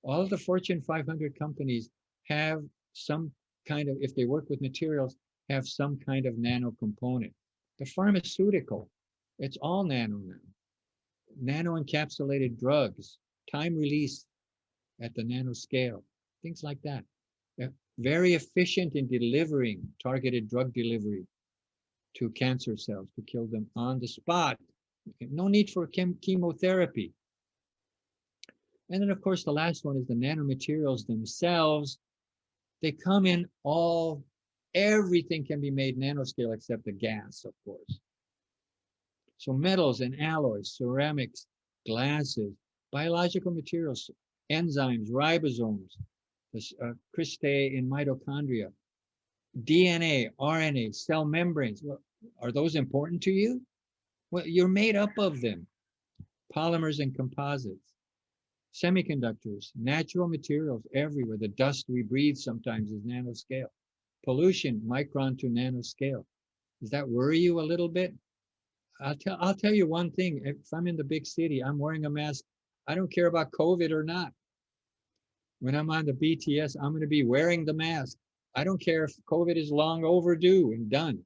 All of the Fortune 500 companies have some kind of, if they work with materials, have some kind of nano component. The pharmaceutical, it's all nano now. Nano encapsulated drugs, time release at the nanoscale, things like that. They're very efficient in delivering targeted drug delivery to cancer cells to kill them on the spot. No need for chemotherapy. And then, of course, the last one is the nanomaterials themselves. They come in all, everything can be made nanoscale except the gas, of course. So metals and alloys, ceramics, glasses, biological materials, enzymes, ribosomes, cristae in mitochondria, DNA, RNA, cell membranes. Well, are those important to you? Well, you're made up of them. Polymers and composites, semiconductors, natural materials everywhere. The dust we breathe sometimes is nanoscale. Pollution, micron to nanoscale. Does that worry you a little bit? I'll tell you one thing. If I'm in the big city, I'm wearing a mask. I don't care about COVID or not. When I'm on the BTS, I'm going to be wearing the mask. I don't care if COVID is long overdue and done,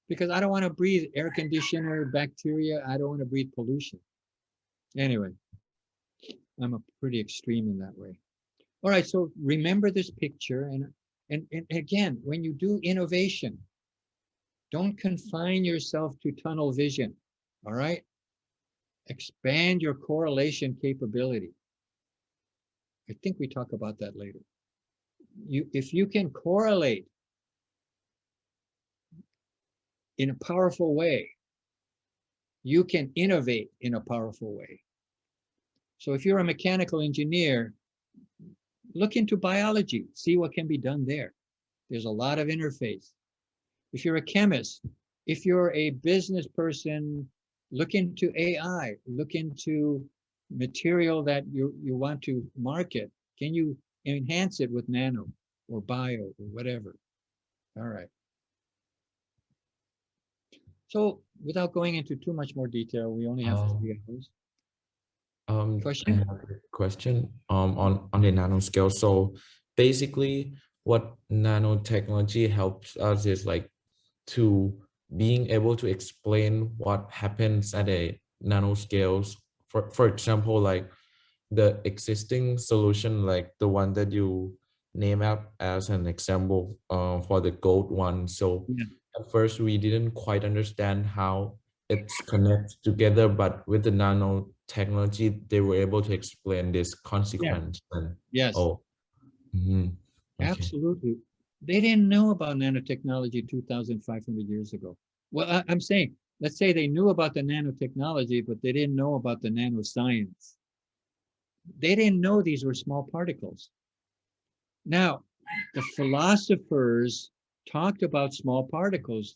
because I don't want to breathe air conditioner, bacteria. I don't want to breathe pollution. Anyway, I'm a pretty extreme in that way. All right, so remember this picture. And again, when you do innovation, don't confine yourself to tunnel vision, all right? Expand your correlation capability. I think we talk about that later. If you can correlate in a powerful way, you can innovate in a powerful way. So if you're a mechanical engineer, look into biology, see what can be done there. There's a lot of interface. If you're a chemist, if you're a business person, look into AI, look into material that you want to market. Can you enhance it with nano or bio or whatever? All right. So without going into too much more detail, we only have 3 hours. I have a question on the nanoscale. So basically what nanotechnology helps us is like to being able to explain what happens at a nanoscales. For example, like the existing solution, like the one that you name up as an example for the gold one. So Yeah. at first we didn't quite understand how it's connected together, but with the nanotechnology, they were able to explain this consequence. Yeah. And, Yes. Oh, okay. Absolutely. They didn't know about nanotechnology 2,500 years ago. Well, I'm saying, let's say they knew about the nanotechnology, but they didn't know about the nanoscience. They didn't know these were small particles. Now, the philosophers talked about small particles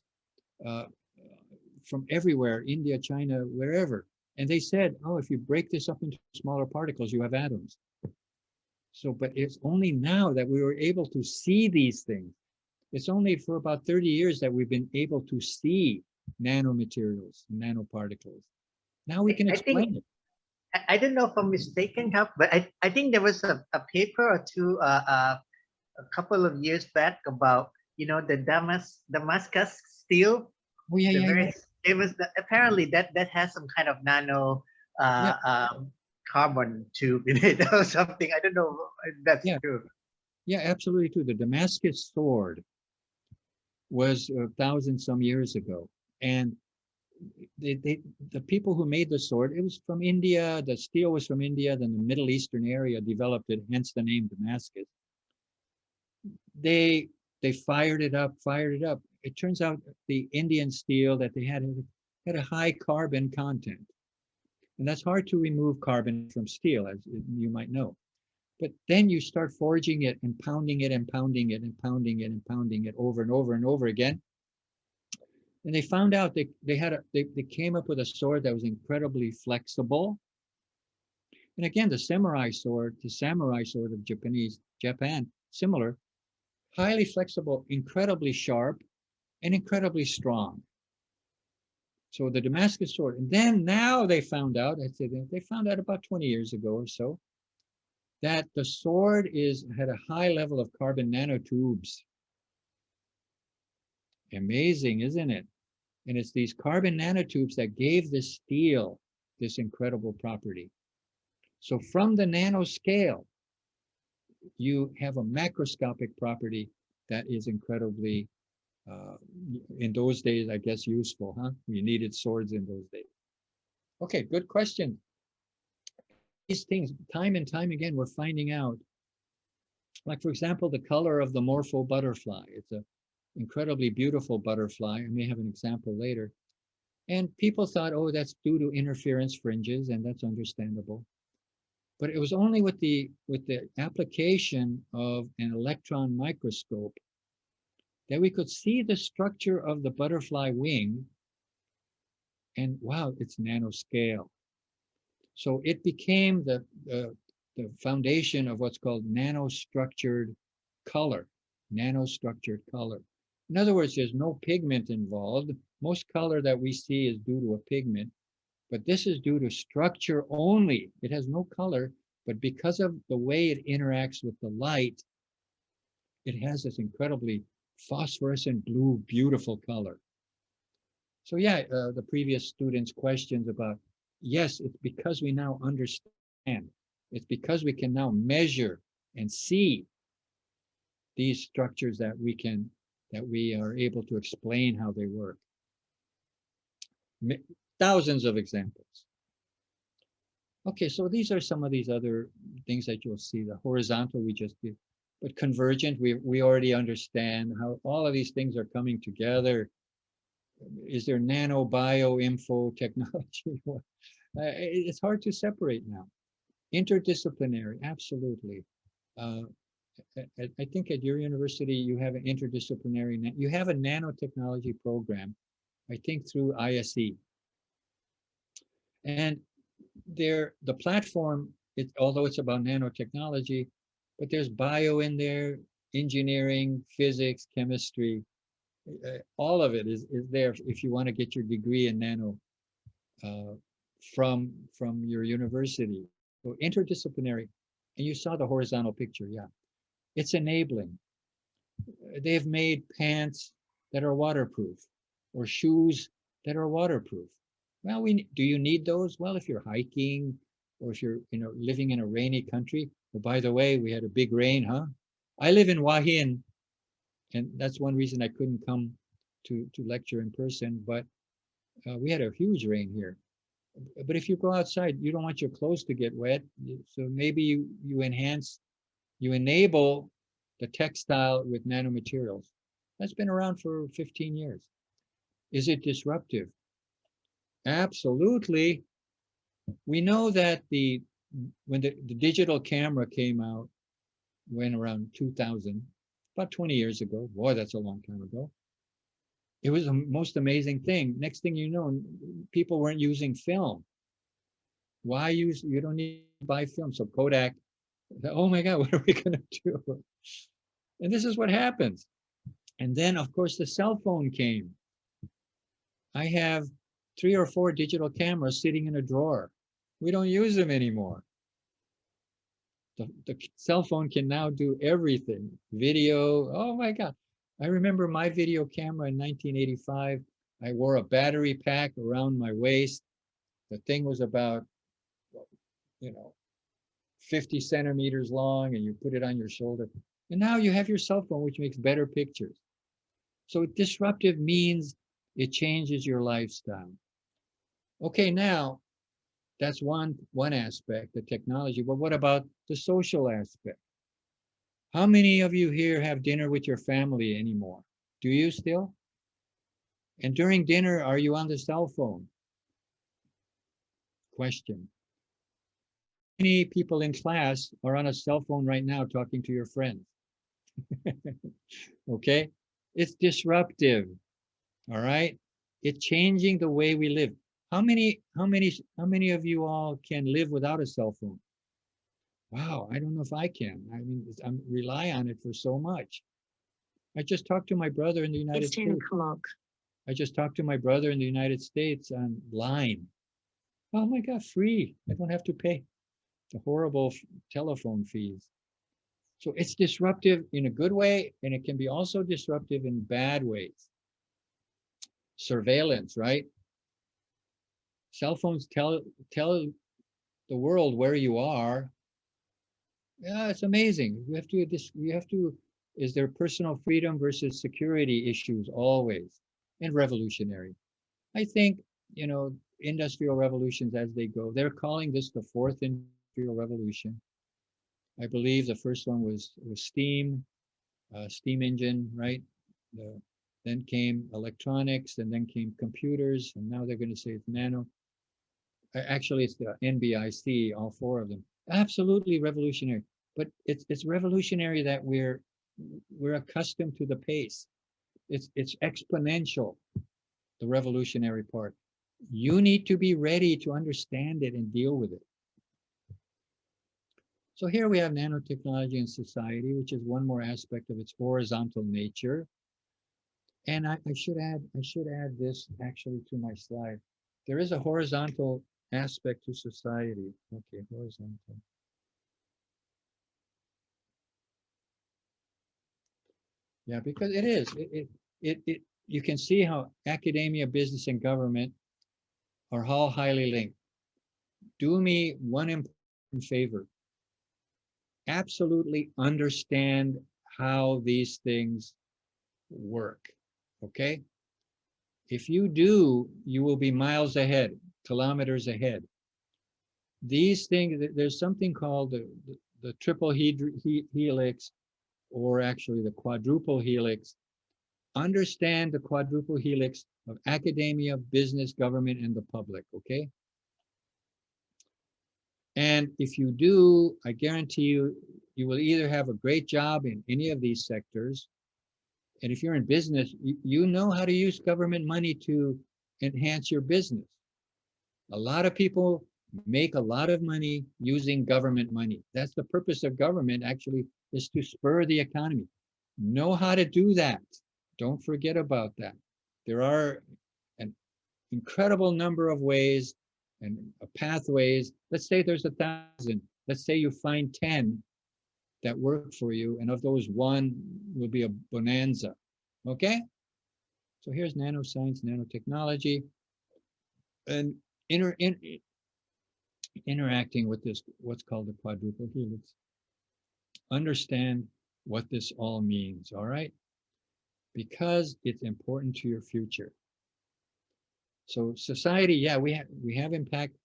from everywhere, India, China, wherever. And they said, oh, if you break this up into smaller particles, you have atoms. So, but it's only now that we were able to see these things. It's only for about 30 years that we've been able to see nanomaterials, nanoparticles. Now we can explain it. I don't know if I'm mistaken, but I think there was a paper or two a couple of years back about, you know, the Damascus steel. Oh, yeah. It was apparently that has some kind of nano carbon tube in it or something. I don't know if that's true. Yeah, absolutely true. The Damascus sword was 1,000-some years ago, and the people who made the sword, it was from India. The steel was from India. Then the Middle Eastern area developed it, hence the name Damascus. They fired it up. It turns out the Indian steel that they had a high carbon content, and that's hard to remove carbon from steel, as you might know. But then you start forging it and pounding it and pounding it and pounding it and pounding it over and over and over again. And they found out they came up with a sword that was incredibly flexible. And again, the samurai sword of Japan, similar, highly flexible, incredibly sharp, and incredibly strong. So the Damascus sword. And then now they found out, they found out about 20 years ago or so, that the sword had a high level of carbon nanotubes. Amazing, isn't it? And it's these carbon nanotubes that gave this steel this incredible property. So from the nanoscale, you have a macroscopic property that is incredibly, in those days, I guess, useful, huh? We needed swords in those days. Okay, good question. These things, time and time again, we're finding out, like, for example, the color of the morpho butterfly. It's an incredibly beautiful butterfly. I may have an example later. And people thought, oh, that's due to interference fringes, and that's understandable. But it was only with the application of an electron microscope that we could see the structure of the butterfly wing, and wow, it's nanoscale. So it became the foundation of what's called nanostructured color, nanostructured color. In other words, there's no pigment involved. Most color that we see is due to a pigment, but this is due to structure only. It has no color, but because of the way it interacts with the light, it has this incredibly phosphorescent blue, beautiful color. So yeah, the previous students' questions about, yes, it's because we now understand. It's because we can now measure and see these structures that we are able to explain how they work. Thousands of examples. Okay, so these are some of these other things that you'll see. The horizontal we just did, but convergent, we already understand how all of these things are coming together. Is there nano bio info technology? It's hard to separate now. Interdisciplinary, absolutely. I think at your university you have an interdisciplinary, you have a nanotechnology program, I think through ISE. And the platform, although it's about nanotechnology, but there's bio in there, engineering, physics, chemistry, all of it is there if you want to get your degree in nano from your university. So interdisciplinary, and you saw the horizontal picture, yeah. It's enabling. They've made pants that are waterproof or shoes that are waterproof. Well, do you need those? Well, if you're hiking or if you're living in a rainy country. Oh, by the way, we had a big rain, huh? I live in Hua Hin, and that's one reason I couldn't come to lecture in person, but we had a huge rain here. But if you go outside, you don't want your clothes to get wet. So maybe you enable the textile with nanomaterials. That's been around for 15 years. Is it disruptive? Absolutely. We know that when the digital camera came out, when around 2000, about 20 years ago, boy, that's a long time ago. It was the most amazing thing. Next thing you know, people weren't using film. Why use, you don't need to buy film. So Kodak, oh my God, what are we gonna do? And this is what happens. And then of course the cell phone came. I have 3 or 4 digital cameras sitting in a drawer. We don't use them anymore. The cell phone can now do everything. Video, oh my God. I remember my video camera in 1985. I wore a battery pack around my waist. The thing was about, 50 centimeters long, and you put it on your shoulder. And now you have your cell phone, which makes better pictures. So disruptive means it changes your lifestyle. Okay, now that's one aspect, the technology, but what about the social aspect? How many of you here have dinner with your family anymore? Do you still? And during dinner, are you on the cell phone? Question. How many people in class are on a cell phone right now talking to your friends? Okay, it's disruptive. All right, it's changing the way we live. How many of you all can live without a cell phone? Wow, I don't know if I can. I mean, I rely on it for so much. I just talked to my brother in the United States. 10 o'clock. I just talked to my brother in the United States on line. Oh my God, free. I don't have to pay. the horrible telephone fees. So it's disruptive in a good way, and it can be also disruptive in bad ways. Surveillance, right? Cell phones tell the world where you are. Yeah, it's amazing. Is there personal freedom versus security issues always, and revolutionary? I think, industrial revolutions as they go, they're calling this the fourth industrial revolution. I believe the first one was steam engine, right? Then came electronics, and then came computers, and now they're going to say it's nano. Actually, it's the NBIC, all four of them. Absolutely revolutionary. But it's revolutionary that we're accustomed to the pace. It's exponential, the revolutionary part. You need to be ready to understand it and deal with it. So here we have nanotechnology in society, which is one more aspect of its horizontal nature. And I should add this actually to my slide. There is a horizontal aspect to society. Okay, horizontal. Yeah, because it is. You can see how academia, business, and government are all highly linked. Do me one important favor. Absolutely understand how these things work, okay? If you do, you will be miles ahead, kilometers ahead. These things, there's something called the triple helix, or actually the quadruple helix. Understand the quadruple helix of academia, business, government, and the public, okay? And if you do, I guarantee you, you will either have a great job in any of these sectors. And if you're in business, you know how to use government money to enhance your business. A lot of people make a lot of money using government money. That's the purpose of government, actually, is to spur the economy. Know how to do that. Don't forget about that. There are an incredible number of ways and pathways. Let's say there's 1,000. Let's say you find 10 that work for you, and of those, one will be a bonanza. Okay? So here's nanoscience, nanotechnology, and interacting with this, what's called the quadruple helix. Understand what this all means, all right? Because it's important to your future. So society, yeah, we have impact.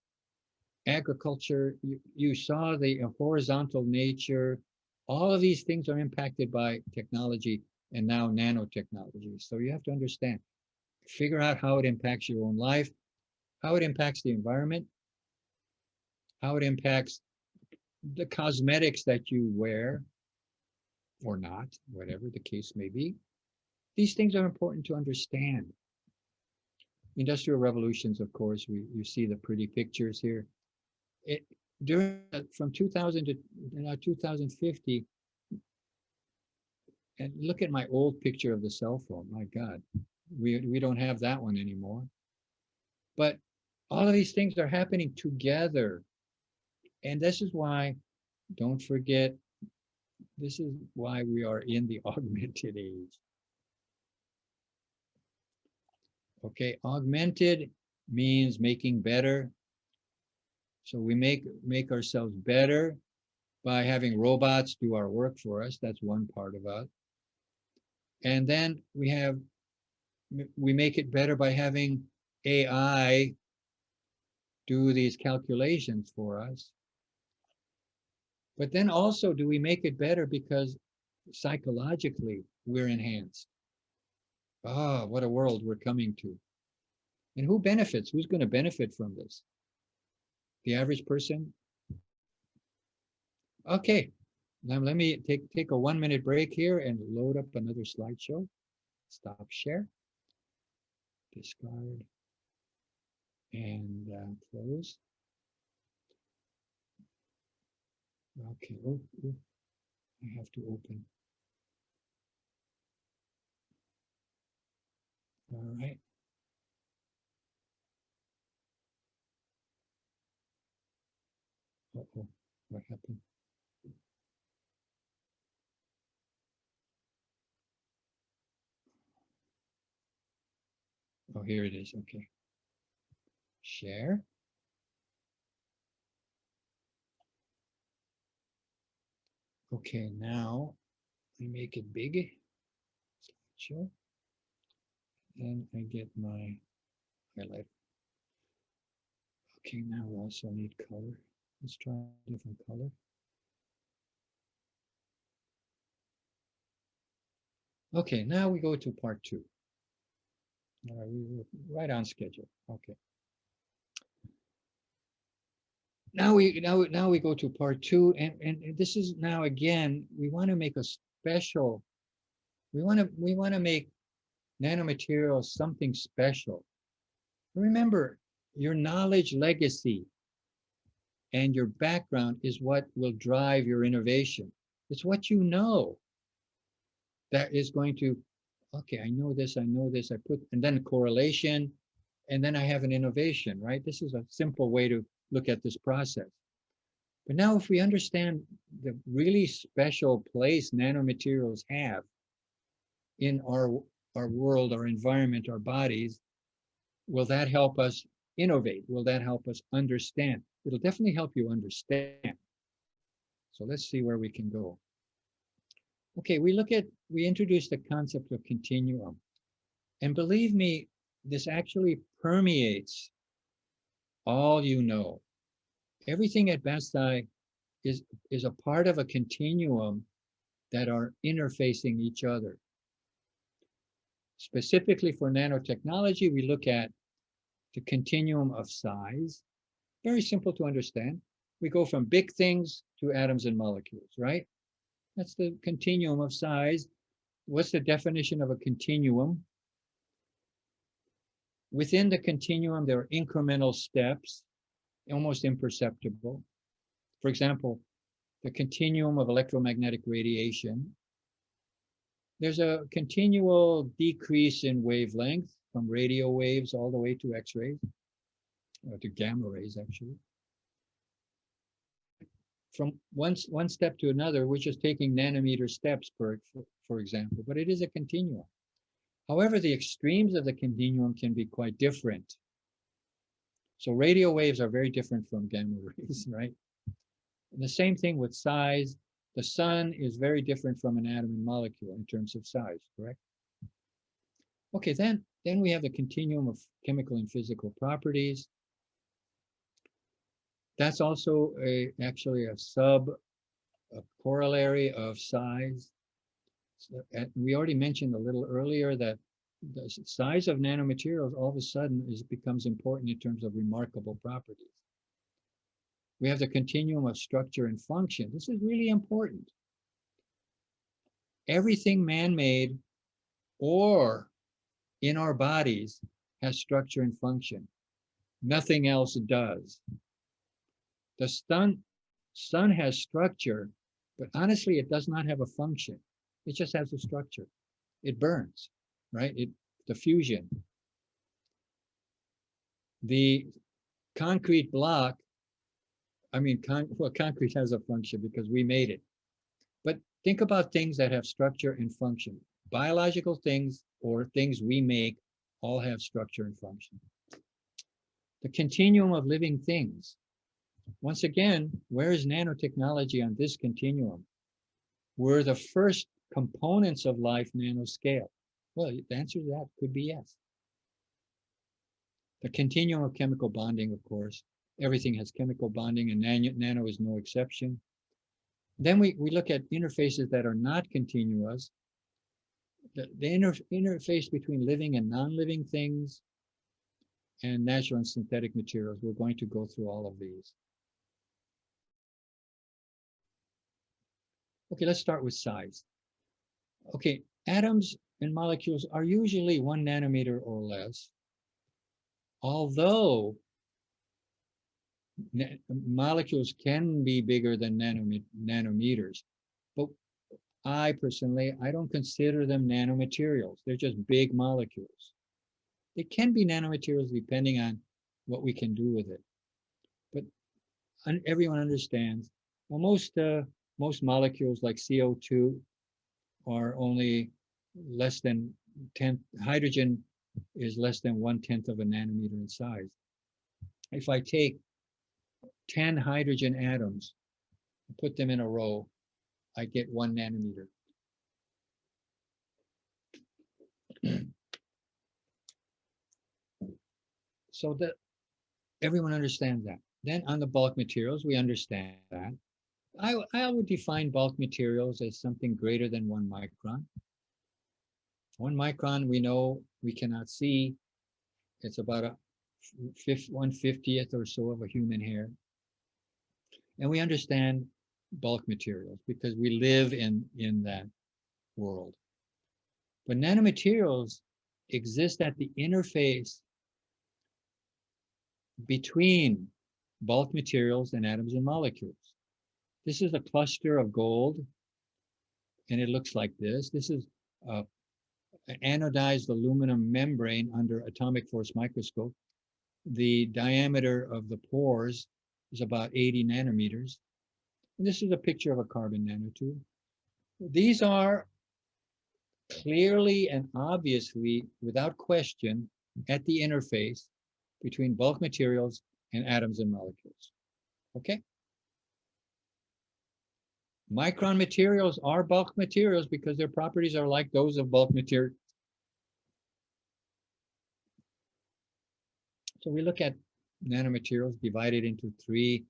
Agriculture, you saw the horizontal nature. All of these things are impacted by technology and now nanotechnology. So you have to understand, figure out how it impacts your own life, how it impacts the environment, how it impacts the cosmetics that you wear or not, whatever the case may be. These things are important to understand. Industrial revolutions, of course, you see the pretty pictures here. From 2000 to 2050, and look at my old picture of the cell phone. My God, we don't have that one anymore. But all of these things are happening together. And this is why, don't forget, this is why we are in the augmented age. Okay, augmented means making better. So we make ourselves better by having robots do our work for us. That's one part of us. And then we make it better by having AI do these calculations for us. But then also, do we make it better because psychologically we're enhanced? Ah, what a world we're coming to. And who benefits? Who's going to benefit from this? The average person? Okay, now let me take a 1-minute break here and load up another slideshow. Stop share, discard, and close. Okay, oh, I have to open. All right. Uh-oh. What happened? Oh, here it is. Okay. Share. Okay, now I make it big. Sure. And I get my highlighter. Okay, now we also need color. Let's try a different color. Okay, now we go to part 2. We were right on schedule. Okay. Now we go to part 2, and this is now again we want to make a special. We want to make nanomaterials something special. Remember, your knowledge legacy and your background is what will drive your innovation. It's what you know that is going to, okay, I know this, I put, and then a correlation, and then I have an innovation, right? This is a simple way to look at this process. But now if we understand the really special place nanomaterials have in our world, our environment, our bodies, will that help us innovate? Will that help us understand? It'll definitely help you understand. So let's see where we can go. Okay, we introduced the concept of continuum. And believe me, this actually permeates all you know. Everything at BSI is a part of a continuum that are interfacing each other. Specifically for nanotechnology, we look at the continuum of size. Very simple to understand. We go from big things to atoms and molecules, right? That's the continuum of size. What's the definition of a continuum? Within the continuum, there are incremental steps, almost imperceptible. For example, the continuum of electromagnetic radiation. There's a continual decrease in wavelength from radio waves all the way to X-rays, or to gamma rays, actually. From one step to another, we're just taking nanometer steps, for example, but it is a continuum. However, the extremes of the continuum can be quite different. So radio waves are very different from gamma rays, right? And the same thing with size. The sun is very different from an atom and molecule in terms of size, correct? Okay, then we have the continuum of chemical and physical properties. That's also actually a corollary of size. So, we already mentioned a little earlier that the size of nanomaterials all of a sudden becomes important in terms of remarkable properties. We have the continuum of structure and function. This is really important. Everything man-made or in our bodies has structure and function. Nothing else does. The sun has structure, but honestly, it does not have a function. It just has a structure. It burns, right? The fusion. The concrete block, concrete has a function because we made it. But think about things that have structure and function. Biological things or things we make all have structure and function. The continuum of living things. Once again, where is nanotechnology on this continuum? Were the first components of life nanoscale? Well, the answer to that could be yes. The continuum of chemical bonding, of course. Everything has chemical bonding, and nano is no exception. Then we look at interfaces that are not continuous. The interface between living and non-living things, and natural and synthetic materials. We're going to go through all of these. Okay, let's start with size. Okay, atoms and molecules are usually 1 nanometer or less, although molecules can be bigger than nanometers. But I don't consider them nanomaterials. They're just big molecules. They can be nanomaterials depending on what we can do with it. But everyone understands Well, most molecules like CO2 are only less than 10. Hydrogen is less than 1/10 of a nanometer in size. If I take 10 hydrogen atoms, put them in a row, I get 1 nanometer. So that everyone understands that. Then on the bulk materials, we understand that. I would define bulk materials as something greater than 1 micron. 1 micron, we know we cannot see. It's about a 1/50th or so of a human hair. And we understand bulk materials because we live in that world. But nanomaterials exist at the interface between bulk materials and atoms and molecules. This is a cluster of gold, and it looks like this. This is an anodized aluminum membrane under atomic force microscope. The diameter of the pores is about 80 nanometers. And this is a picture of a carbon nanotube. These are clearly and obviously, without question, at the interface between bulk materials and atoms and molecules. Okay? Micron materials are bulk materials because their properties are like those of bulk materials. So we look at nanomaterials divided into 3,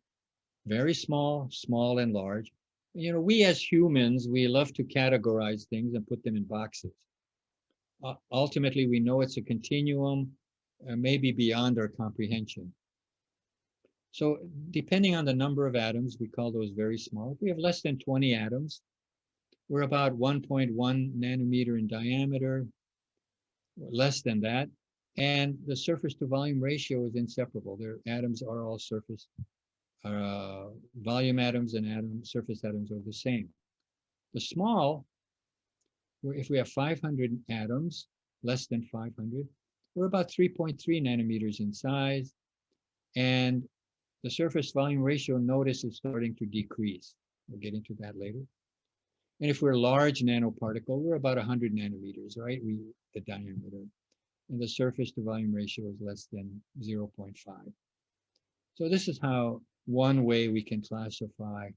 very small, small, and large. You know, we as humans, we love to categorize things and put them in boxes. Ultimately, we know it's a continuum, maybe beyond our comprehension. So depending on the number of atoms, we call those very small. If we have less than 20 atoms, we're about 1.1 nanometer in diameter, less than that. And the surface to volume ratio is inseparable. Their atoms are all surface. Volume atoms and surface atoms are the same. The small, if we have 500 atoms, less than 500, we're about 3.3 nanometers in size. And the surface volume ratio, notice, is starting to decrease. We'll get into that later. And if we're a large nanoparticle, we're about 100 nanometers, right? The diameter. And the surface to volume ratio is less than 0.5. So this is how one way we can classify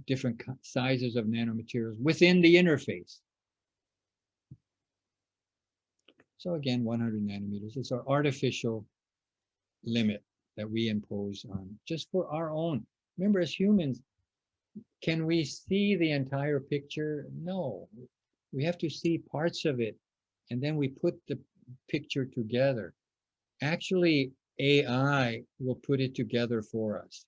different sizes of nanomaterials within the interface. So again, 100 nanometers. It's our artificial limit that we impose on just for our own. Remember, as humans, can we see the entire picture? No. We have to see parts of it, and then we put the picture together. Actually, AI will put it together for us.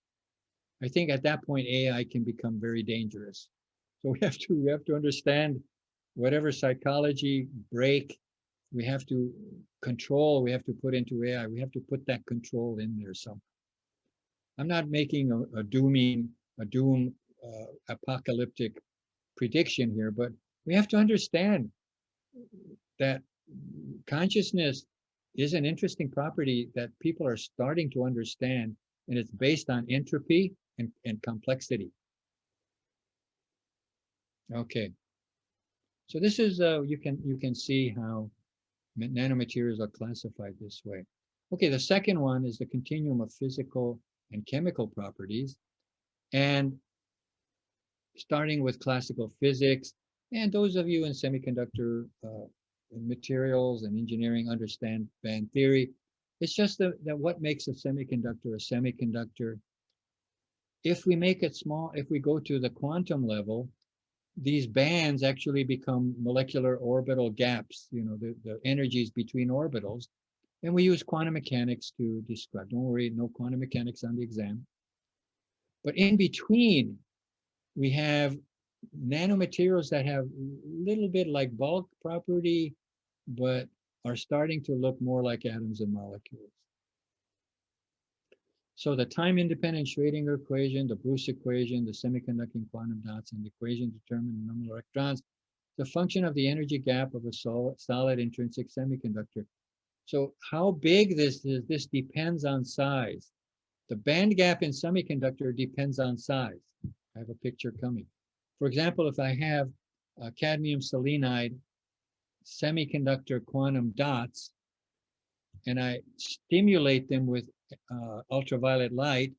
I think at that point, AI can become very dangerous. So we have to understand whatever psychology break we have to control, we have to put into AI. We have to put that control in there somehow. I'm not making a doom apocalyptic prediction here, but we have to understand that consciousness is an interesting property that people are starting to understand, and it's based on entropy and complexity. Okay, so this is you can see how nanomaterials are classified this way. Okay, the second one is the continuum of physical and chemical properties, and starting with classical physics, and those of you in semiconductor materials and engineering understand band theory. It's just that what makes a semiconductor. If we make it small, if we go to the quantum level, these bands actually become molecular orbital gaps, you know, the energies between orbitals. And we use quantum mechanics to describe. Don't worry, no quantum mechanics on the exam. But in between, we have nanomaterials that have a little bit like bulk property, but are starting to look more like atoms and molecules. So the time-independent Schrödinger equation, the Bruce equation, the semiconducting quantum dots, and the equation determining the number of electrons, the function of the energy gap of a solid intrinsic semiconductor. So how big this is, this depends on size. The band gap in semiconductor depends on size. I have a picture coming. For example, if I have cadmium selenide semiconductor quantum dots, and I stimulate them with ultraviolet light,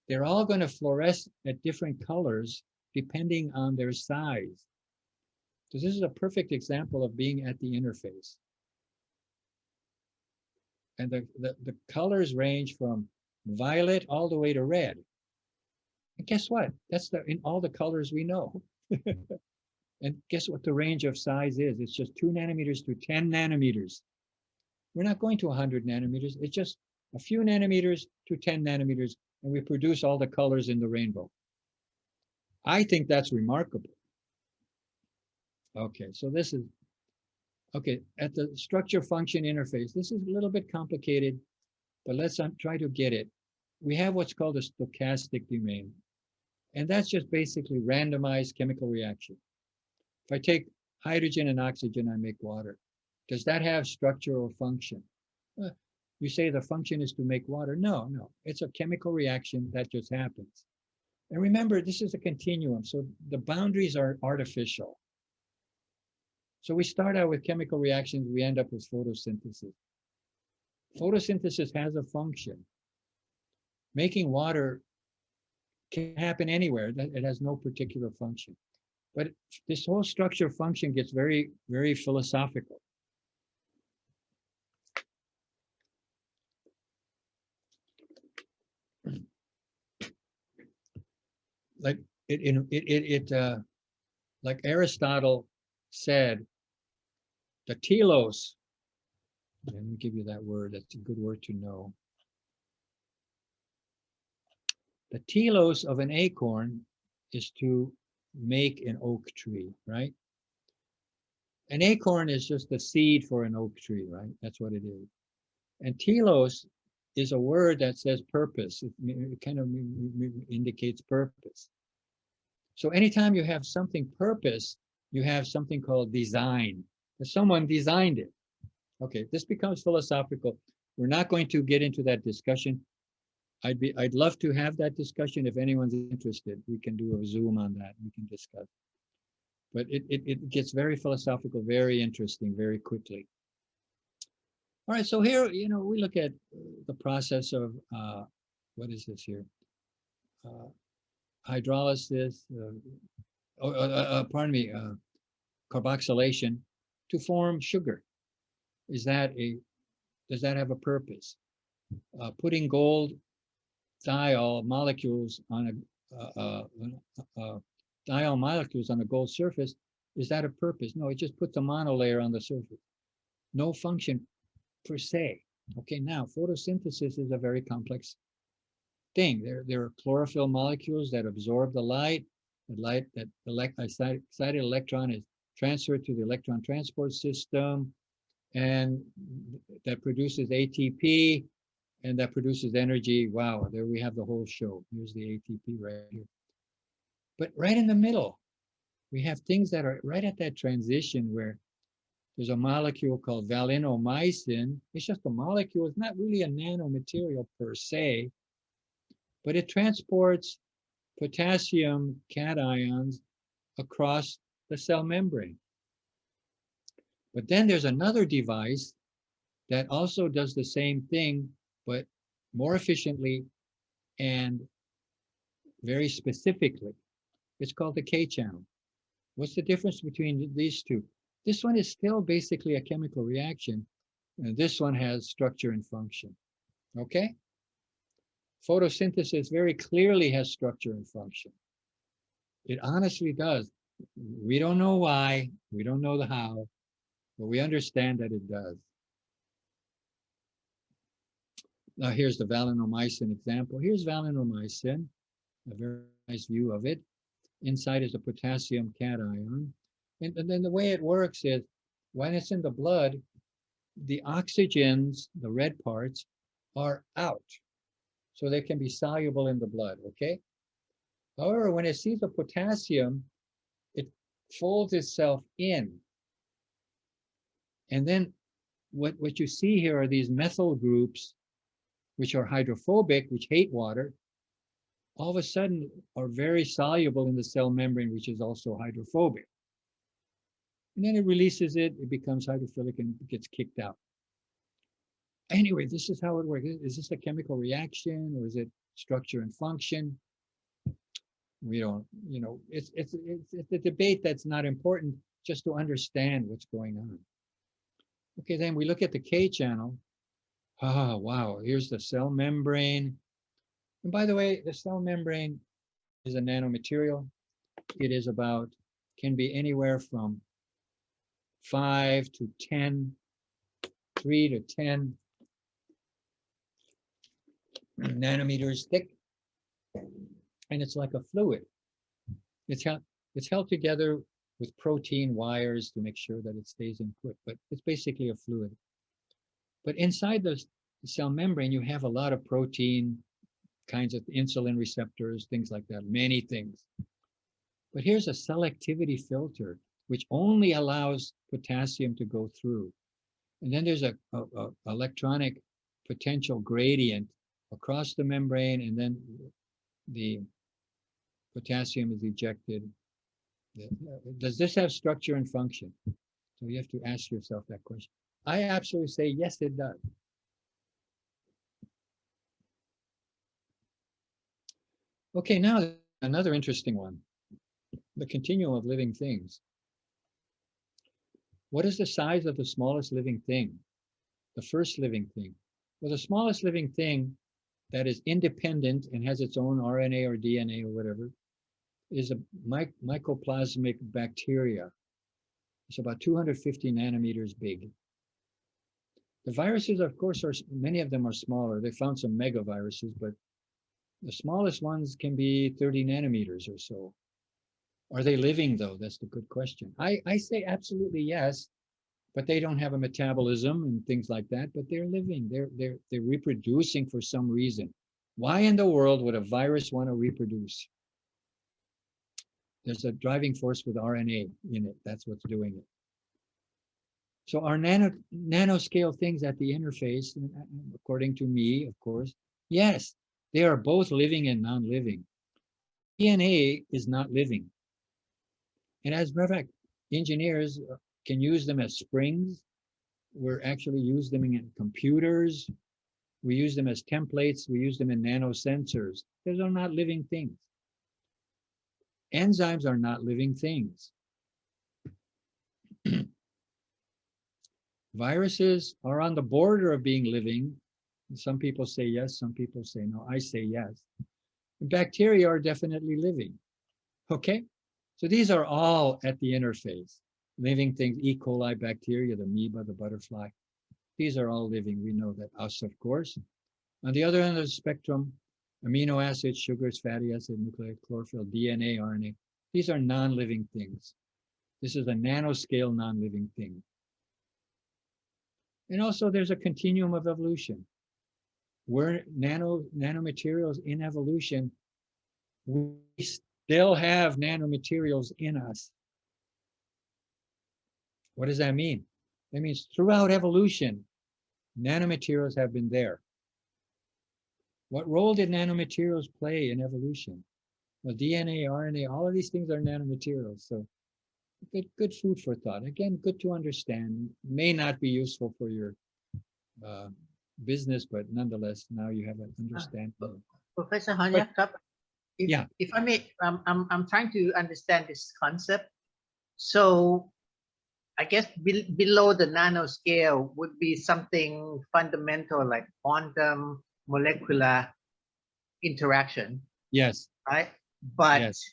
they're all going to fluoresce at different colors depending on their size. So this is a perfect example of being at the interface. And the colors range from violet all the way to red. And guess what? That's in all the colors we know. And guess what the range of size is? It's just 2 nanometers to 10 nanometers. We're not going to 100 nanometers. It's just a few nanometers to 10 nanometers, and we produce all the colors in the rainbow. I think that's remarkable. Okay, so this is, okay, at the structure function interface, this is a little bit complicated, but let's try to get it. We have what's called a stochastic domain, and that's just basically randomized chemical reaction. If I take hydrogen and oxygen, I make water. Does that have structure or function? You say the function is to make water. No, no, it's a chemical reaction that just happens. And remember, this is a continuum, so the boundaries are artificial. So we start out with chemical reactions, we end up with photosynthesis. Photosynthesis has a function. Making water can happen anywhere. It has no particular function. But this whole structure function gets very, very philosophical. Like like Aristotle said, the telos, let me give you that word, that's a good word to know. The telos of an acorn is to make an oak tree, right? An acorn is just a seed for an oak tree, right? That's what it is. And telos is a word that says purpose. It kind of indicates purpose. So anytime you have something purpose, you have something called design. Someone designed it. Okay, this becomes philosophical. We're not going to get into that discussion. I'd love to have that discussion. If anyone's interested, we can do a Zoom on that. We can discuss. But it gets very philosophical, very interesting, very quickly. All right, so here, we look at the process of, what is this here? Hydrolysis, pardon me, carboxylation to form sugar. Does that have a purpose? Putting gold diol molecules on diol molecules on a gold surface, is that a purpose? No, it just puts a monolayer on the surface. No function per se. Okay, now photosynthesis is a very complex thing. There are chlorophyll molecules that absorb the light. The light, that excited electron is transferred to the electron transport system, and that produces ATP, and that produces energy. Wow, there we have the whole show. Here's the ATP right here. But right in the middle, we have things that are right at that transition where there's a molecule called valinomycin. It's just a molecule. It's not really a nanomaterial per se, but it transports potassium cations across the cell membrane. But then there's another device that also does the same thing, but more efficiently and very specifically. It's called the K channel. What's the difference between these two? This one is still basically a chemical reaction, and this one has structure and function. Okay? Photosynthesis very clearly has structure and function. It honestly does. We don't know why, we don't know the how, but we understand that it does. Now here's the valinomycin example. Here's valinomycin, a very nice view of it. Inside is a potassium cation. And then the way it works is when it's in the blood, the oxygens, the red parts, are out. So they can be soluble in the blood, okay? However, when it sees the potassium, it folds itself in. And then what you see here are these methyl groups which are hydrophobic, which hate water, all of a sudden are very soluble in the cell membrane, which is also hydrophobic. And then it releases it, it becomes hydrophilic and gets kicked out. Anyway, this is how it works. Is this a chemical reaction or is it structure and function? We don't, it's a debate that's not important, just to understand what's going on. Okay, then we look at the K channel. Ah, wow, here's the cell membrane. And by the way, the cell membrane is a nanomaterial. It is can be anywhere from 5 to 10, 3 to 10 nanometers thick. And it's like a fluid. It's held together with protein wires to make sure that it stays in put, but it's basically a fluid. But inside the cell membrane, you have a lot of protein, kinds of insulin receptors, things like that, many things. But here's a selectivity filter, which only allows potassium to go through. And then there's a electronic potential gradient across the membrane, and then the potassium is ejected. Does this have structure and function? So you have to ask yourself that question. I absolutely say, yes, it does. Okay, now another interesting one, the continuum of living things. What is the size of the smallest living thing? The first living thing? Well, the smallest living thing that is independent and has its own RNA or DNA or whatever is a mycoplasmic bacteria. It's about 250 nanometers big. The viruses, of course, many of them are smaller. They found some megaviruses, but the smallest ones can be 30 nanometers or so. Are they living, though? That's the good question. I say absolutely yes, but they don't have a metabolism and things like that, but they're living. They're reproducing for some reason. Why in the world would a virus want to reproduce? There's a driving force with RNA in it. That's what's doing it. So our nanoscale things at the interface, according to me, of course, yes, they are both living and non-living. DNA is not living. And as a matter of fact, engineers can use them as springs. We're actually use them in computers. We use them as templates. We use them in nanosensors. Those are not living things. Enzymes are not living things. Viruses are on the border of being living. Some people say yes, some people say no. I say yes. Bacteria are definitely living. Okay? So these are all at the interface. Living things, E. coli, bacteria, the amoeba, the butterfly. These are all living. We know that. Us, of course. On the other end of the spectrum, amino acids, sugars, fatty acid, nucleic, chlorophyll, DNA, RNA. These are non-living things. This is a nanoscale non-living thing. And also there's a continuum of evolution. We're nanomaterials in evolution. We still have nanomaterials in us. What does that mean? That means throughout evolution, nanomaterials have been there. What role did nanomaterials play in evolution? Well, DNA, RNA, all of these things are nanomaterials. So good food for thought. Again, good to understand. May not be useful for your business, but nonetheless, now you have an understanding. Professor Hanya, yeah. If I may, I'm trying to understand this concept. So I guess below the nanoscale would be something fundamental like quantum molecular interaction. Yes. Right. But yes.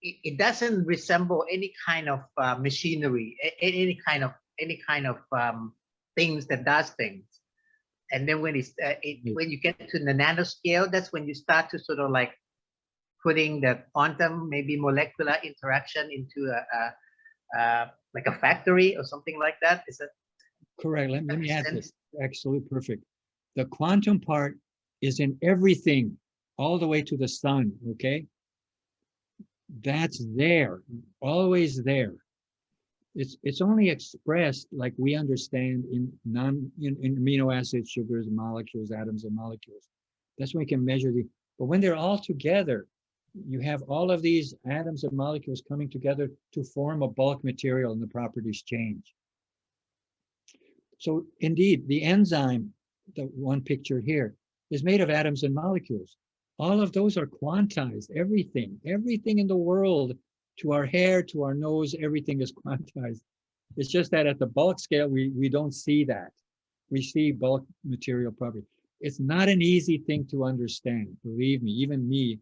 It doesn't resemble any kind of machinery, any kind of things that does things. And then when when you get to the nanoscale, that's when you start to sort of like putting the quantum, maybe molecular interaction into like a factory or something like that. Is that correct? Let me add this. Absolutely perfect. The quantum part is in everything, all the way to the sun. Okay, that's there, always there. It's only expressed like we understand in in amino acids, sugars, molecules, atoms, and molecules. That's when we can measure the. But when they're all together, you have all of these atoms and molecules coming together to form a bulk material, and the properties change. So indeed, the enzyme, the one pictured here, is made of atoms and molecules. All of those are quantized. Everything in the world, to our hair, to our nose, everything is quantized. It's just that at the bulk scale, we don't see that. We see bulk material property. It's not an easy thing to understand. Believe me, even me,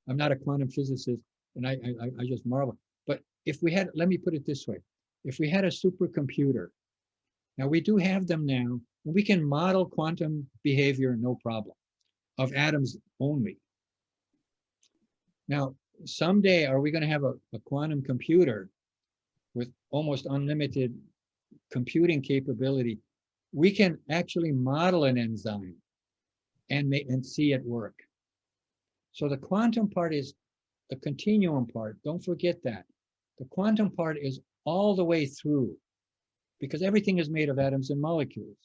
I'm not a quantum physicist, and I just marvel. But if we had, let me put it this way, if we had a supercomputer, now we do have them now, we can model quantum behavior, no problem, of atoms only. Now, someday, are we going to have a quantum computer with almost unlimited computing capability? We can actually model an enzyme and see it work. So the quantum part is the continuum part. Don't forget that. The quantum part is all the way through, because everything is made of atoms and molecules.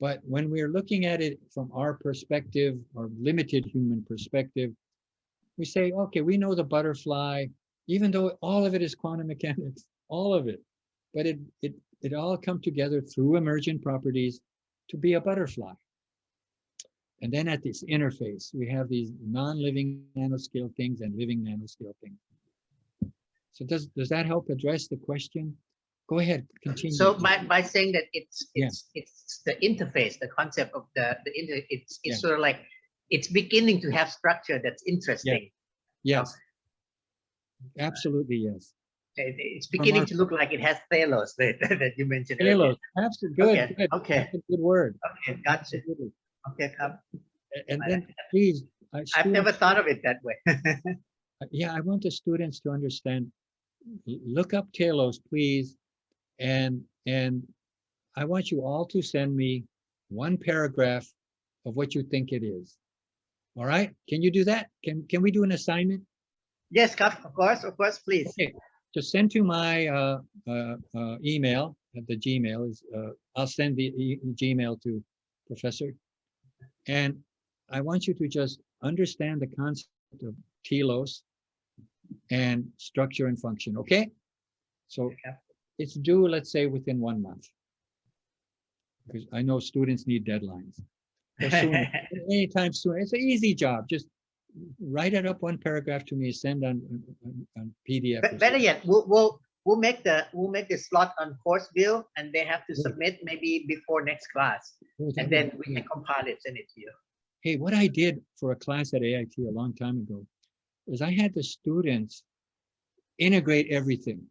But when we're looking at it from our perspective, our limited human perspective, we say, okay, we know the butterfly, even though all of it is quantum mechanics, all of it. But it all come together through emergent properties to be a butterfly. And then at this interface, we have these non-living nanoscale things and living nanoscale things. So does that help address the question? Go ahead, continue. So by saying that it's the interface, the concept of it's sort of like it's beginning to have structure that's interesting. Yes. Absolutely, yes. It's beginning to look like it has telos that you mentioned. Telos, absolutely good. Okay. Good. Okay. That's a good word. Okay, gotcha. Absolutely. Okay, come. And then please, I've never thought of it that way. Yeah, I want the students to understand. Look up telos, please, and I want you all to send me one paragraph of what you think it is. All right? Can you do that? Can we do an assignment? Yes, of course, please. Okay. Just send to my email. The Gmail is. I'll send the Gmail to Professor, and I want you to just understand the concept of telos and structure and function. Okay? So it's due, let's say, within 1 month, because I know students need deadlines. Or soon, anytime soon. It's an easy job. Just write it up, one paragraph to me, send on PDF. But better yet, we'll make the slot on course bill, and they have to submit maybe before next class, and then we can compile it, send it to you. Hey, what I did for a class at AIT a long time ago is I had the students integrate everything.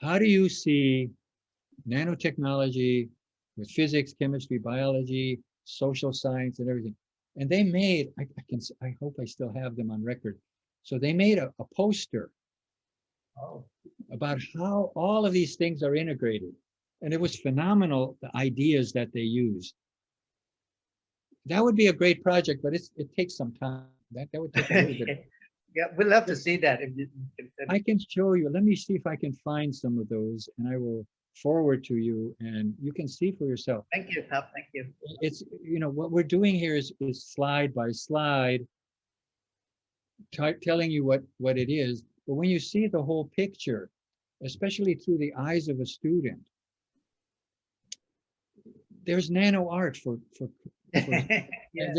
How do you see nanotechnology with physics, chemistry, biology, social science, and everything? And they made, I hope I still have them on record. So they made a poster about how all of these things are integrated. And it was phenomenal, the ideas that they used. That would be a great project, but it takes some time. That would take a little bit. Yeah, we'd love to see that. I can show you. Let me see if I can find some of those, and I will forward to you, and you can see for yourself. Thank you, Cap. Thank you. It's, what we're doing here is slide by slide, telling you what it is. But when you see the whole picture, especially through the eyes of a student, there's nano art for Yeah.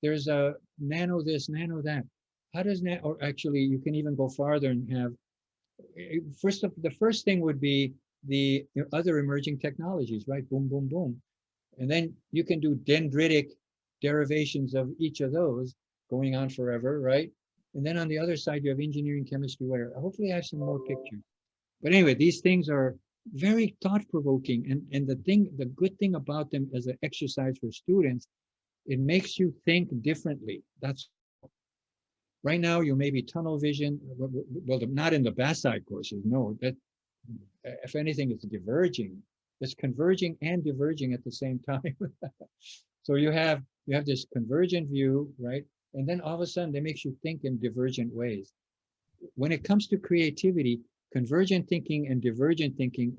there's a nano this, nano that. How does that, or actually you can even go farther and have, the first thing would be the other emerging technologies, right? Boom, boom, boom. And then you can do dendritic derivations of each of those going on forever, right? And then on the other side, you have engineering, chemistry, whatever. Hopefully I have some more pictures. But anyway, these things are very thought-provoking. And the good thing about them as an exercise for students, it makes you think differently. That's right now, you may be tunnel vision, well, not in the BASI courses, no, that if anything, it's diverging. It's converging and diverging at the same time. So you have this convergent view, right? And then all of a sudden, it makes you think in divergent ways. When it comes to creativity, convergent thinking and divergent thinking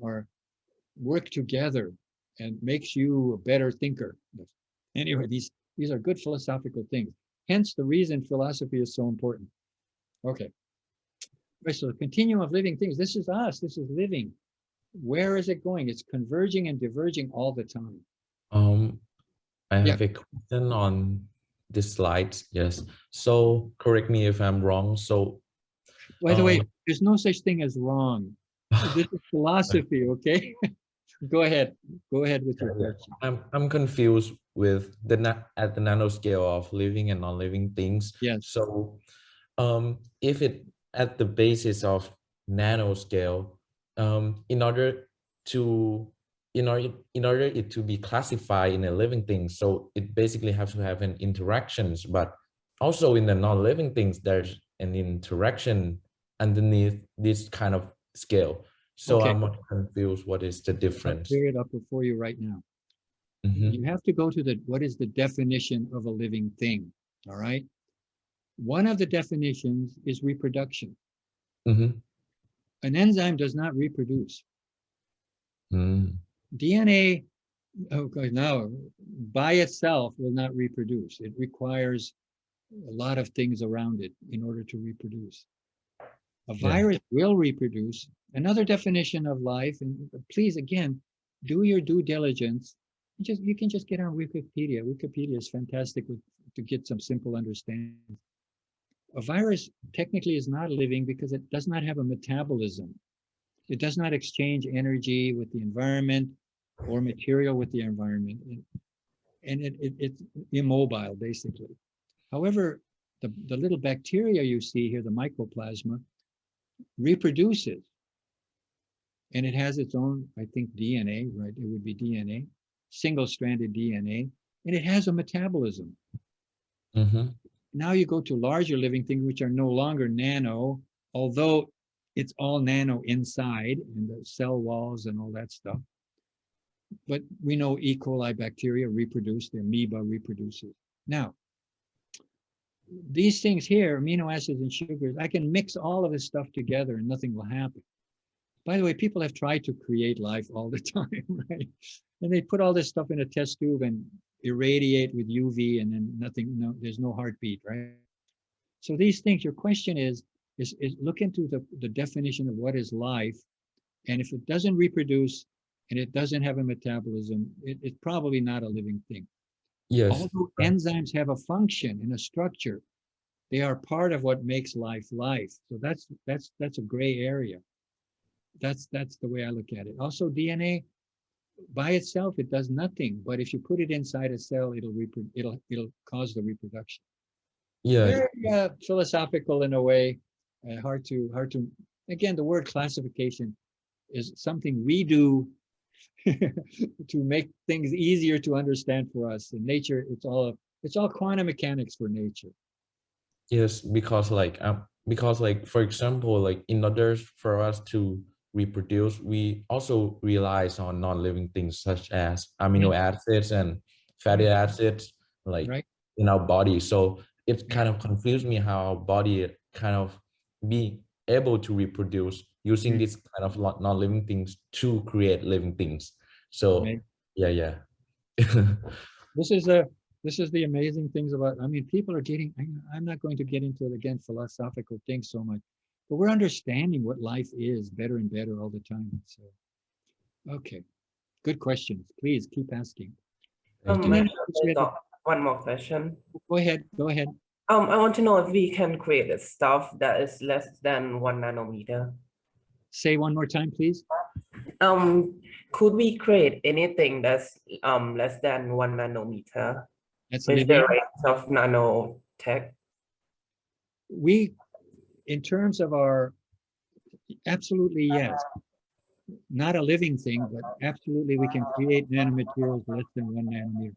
work together and makes you a better thinker. Anyway, these are good philosophical things. Hence the reason philosophy is so important. Okay. Right, so the continuum of living things, this is us, this is living. Where is it going? It's converging and diverging all the time. I have a question on this slide. Yes. So correct me if I'm wrong. So by the way, there's no such thing as wrong. This is philosophy, okay? Go ahead with your question. I'm confused with at the nanoscale of living and non-living things. Yes. So if it at the basis of nanoscale, in order it to be classified in a living thing, so it basically has to have an interactions, but also in the non-living things there's an interaction underneath this kind of scale. So okay. I'm confused. What is the difference? I'll clear it up before you right now. You have to go to what is the definition of a living thing, all right? One of the definitions is reproduction. An enzyme does not reproduce. DNA, okay, now by itself will not reproduce. It requires a lot of things around it in order to reproduce. A virus will reproduce. Another definition of life, and please again, do your due diligence. You can just get on Wikipedia. Wikipedia is fantastic to get some simple understanding. A virus technically is not living because it does not have a metabolism. It does not exchange energy with the environment or material with the environment. And it's immobile, basically. However, the little bacteria you see here, the mycoplasma, reproduces. And it has its own, I think, DNA, right? It would be DNA, single-stranded DNA, and it has a metabolism. Now you go to larger living things, which are no longer nano, although it's all nano inside in the cell walls and all that stuff. But we know E. coli bacteria reproduce, the amoeba reproduces. Now, these things here, amino acids and sugars, I can mix all of this stuff together and nothing will happen. By the way, people have tried to create life all the time, right? And they put all this stuff in a test tube and irradiate with UV and then nothing, there's no heartbeat, right? So these things, your question is look into the definition of what is life. And if it doesn't reproduce and it doesn't have a metabolism, it's probably not a living thing. Yes. Although enzymes have a function and a structure, they are part of what makes life life. So that's a gray area. That's the way I look at it. Also, DNA by itself, it does nothing. But if you put it inside a cell, it'll cause the reproduction. Yeah. Very philosophical in a way. Hard to. Again, the word classification is something we do to make things easier to understand for us. In nature, it's all quantum mechanics for nature. Yes, because for example, like in order for us to reproduce, we also relies on non-living things such as amino acids and fatty acids, like in our body. So it kind of confused me how our body kind of be able to reproduce using these kind of non-living things to create living things. So yeah. This is the amazing things about, I mean, people are getting, I'm not going to get into it again, philosophical things so much, but we're understanding what life is better and better all the time. So, okay, good questions. Please keep asking. One more question. Go ahead. I want to know if we can create a stuff that is less than 1 nanometer. Say one more time, please. Could we create anything that's less than 1 nanometer? That's with the range of nanotech. In terms of absolutely yes. Not a living thing, but absolutely we can create nanomaterials less than 1 nanometer.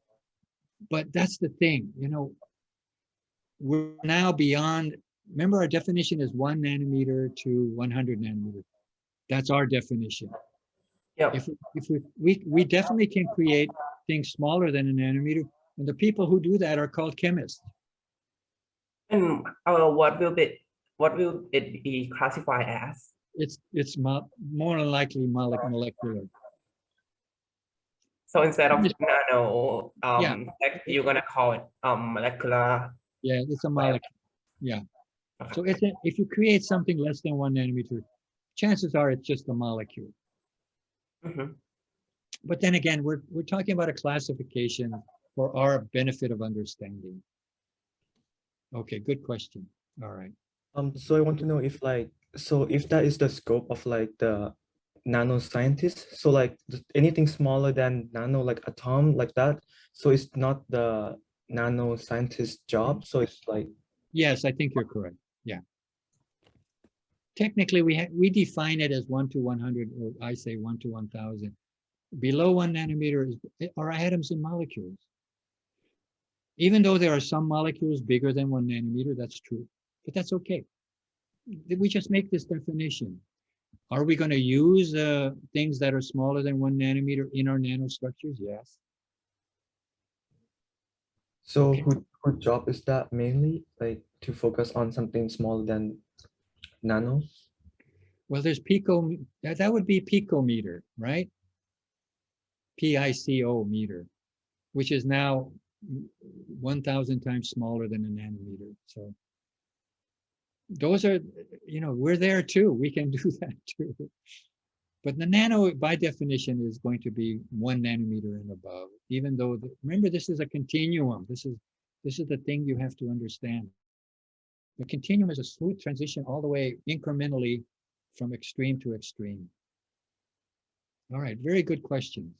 But that's the thing, we're now beyond, remember our definition is 1 nanometer to 100 nanometers. That's our definition. Yeah. If we definitely can create things smaller than a nanometer, and the people who do that are called chemists. And what will it be classified as? more than likely molecular. So instead of nano, Yeah. you're gonna call it molecular. Yeah, it's a molecule. Yeah. So if you create something less than 1 nanometer, chances are it's just a molecule. Mhm. But then again, we're talking about a classification for our benefit of understanding. Okay, good question. All right. So I want to know if if that is the scope of the nanoscientists, so anything smaller than nano, like atom, like that, so it's not the nanoscientist job, so it's Yes, I think you're correct. Yeah. Technically, we define it as 1 to 100, or I say 1 to 1,000. Below 1 nanometer are atoms and molecules. Even though there are some molecules bigger than 1 nanometer, that's true, but that's okay. We just make this definition. Are we going to use things that are smaller than 1 nanometer in our nanostructures? Yes. so Okay. whose job is that mainly, to focus on something smaller than nano? Well, there's that would be picometer, right? PICO meter, which is now 1,000 times smaller than a nanometer. So those are, we're there too. We can do that too. But the nano, by definition, is going to be 1 nanometer and above, even though, remember, this is a continuum. This is the thing you have to understand. The continuum is a smooth transition all the way incrementally from extreme to extreme. All right, very good questions.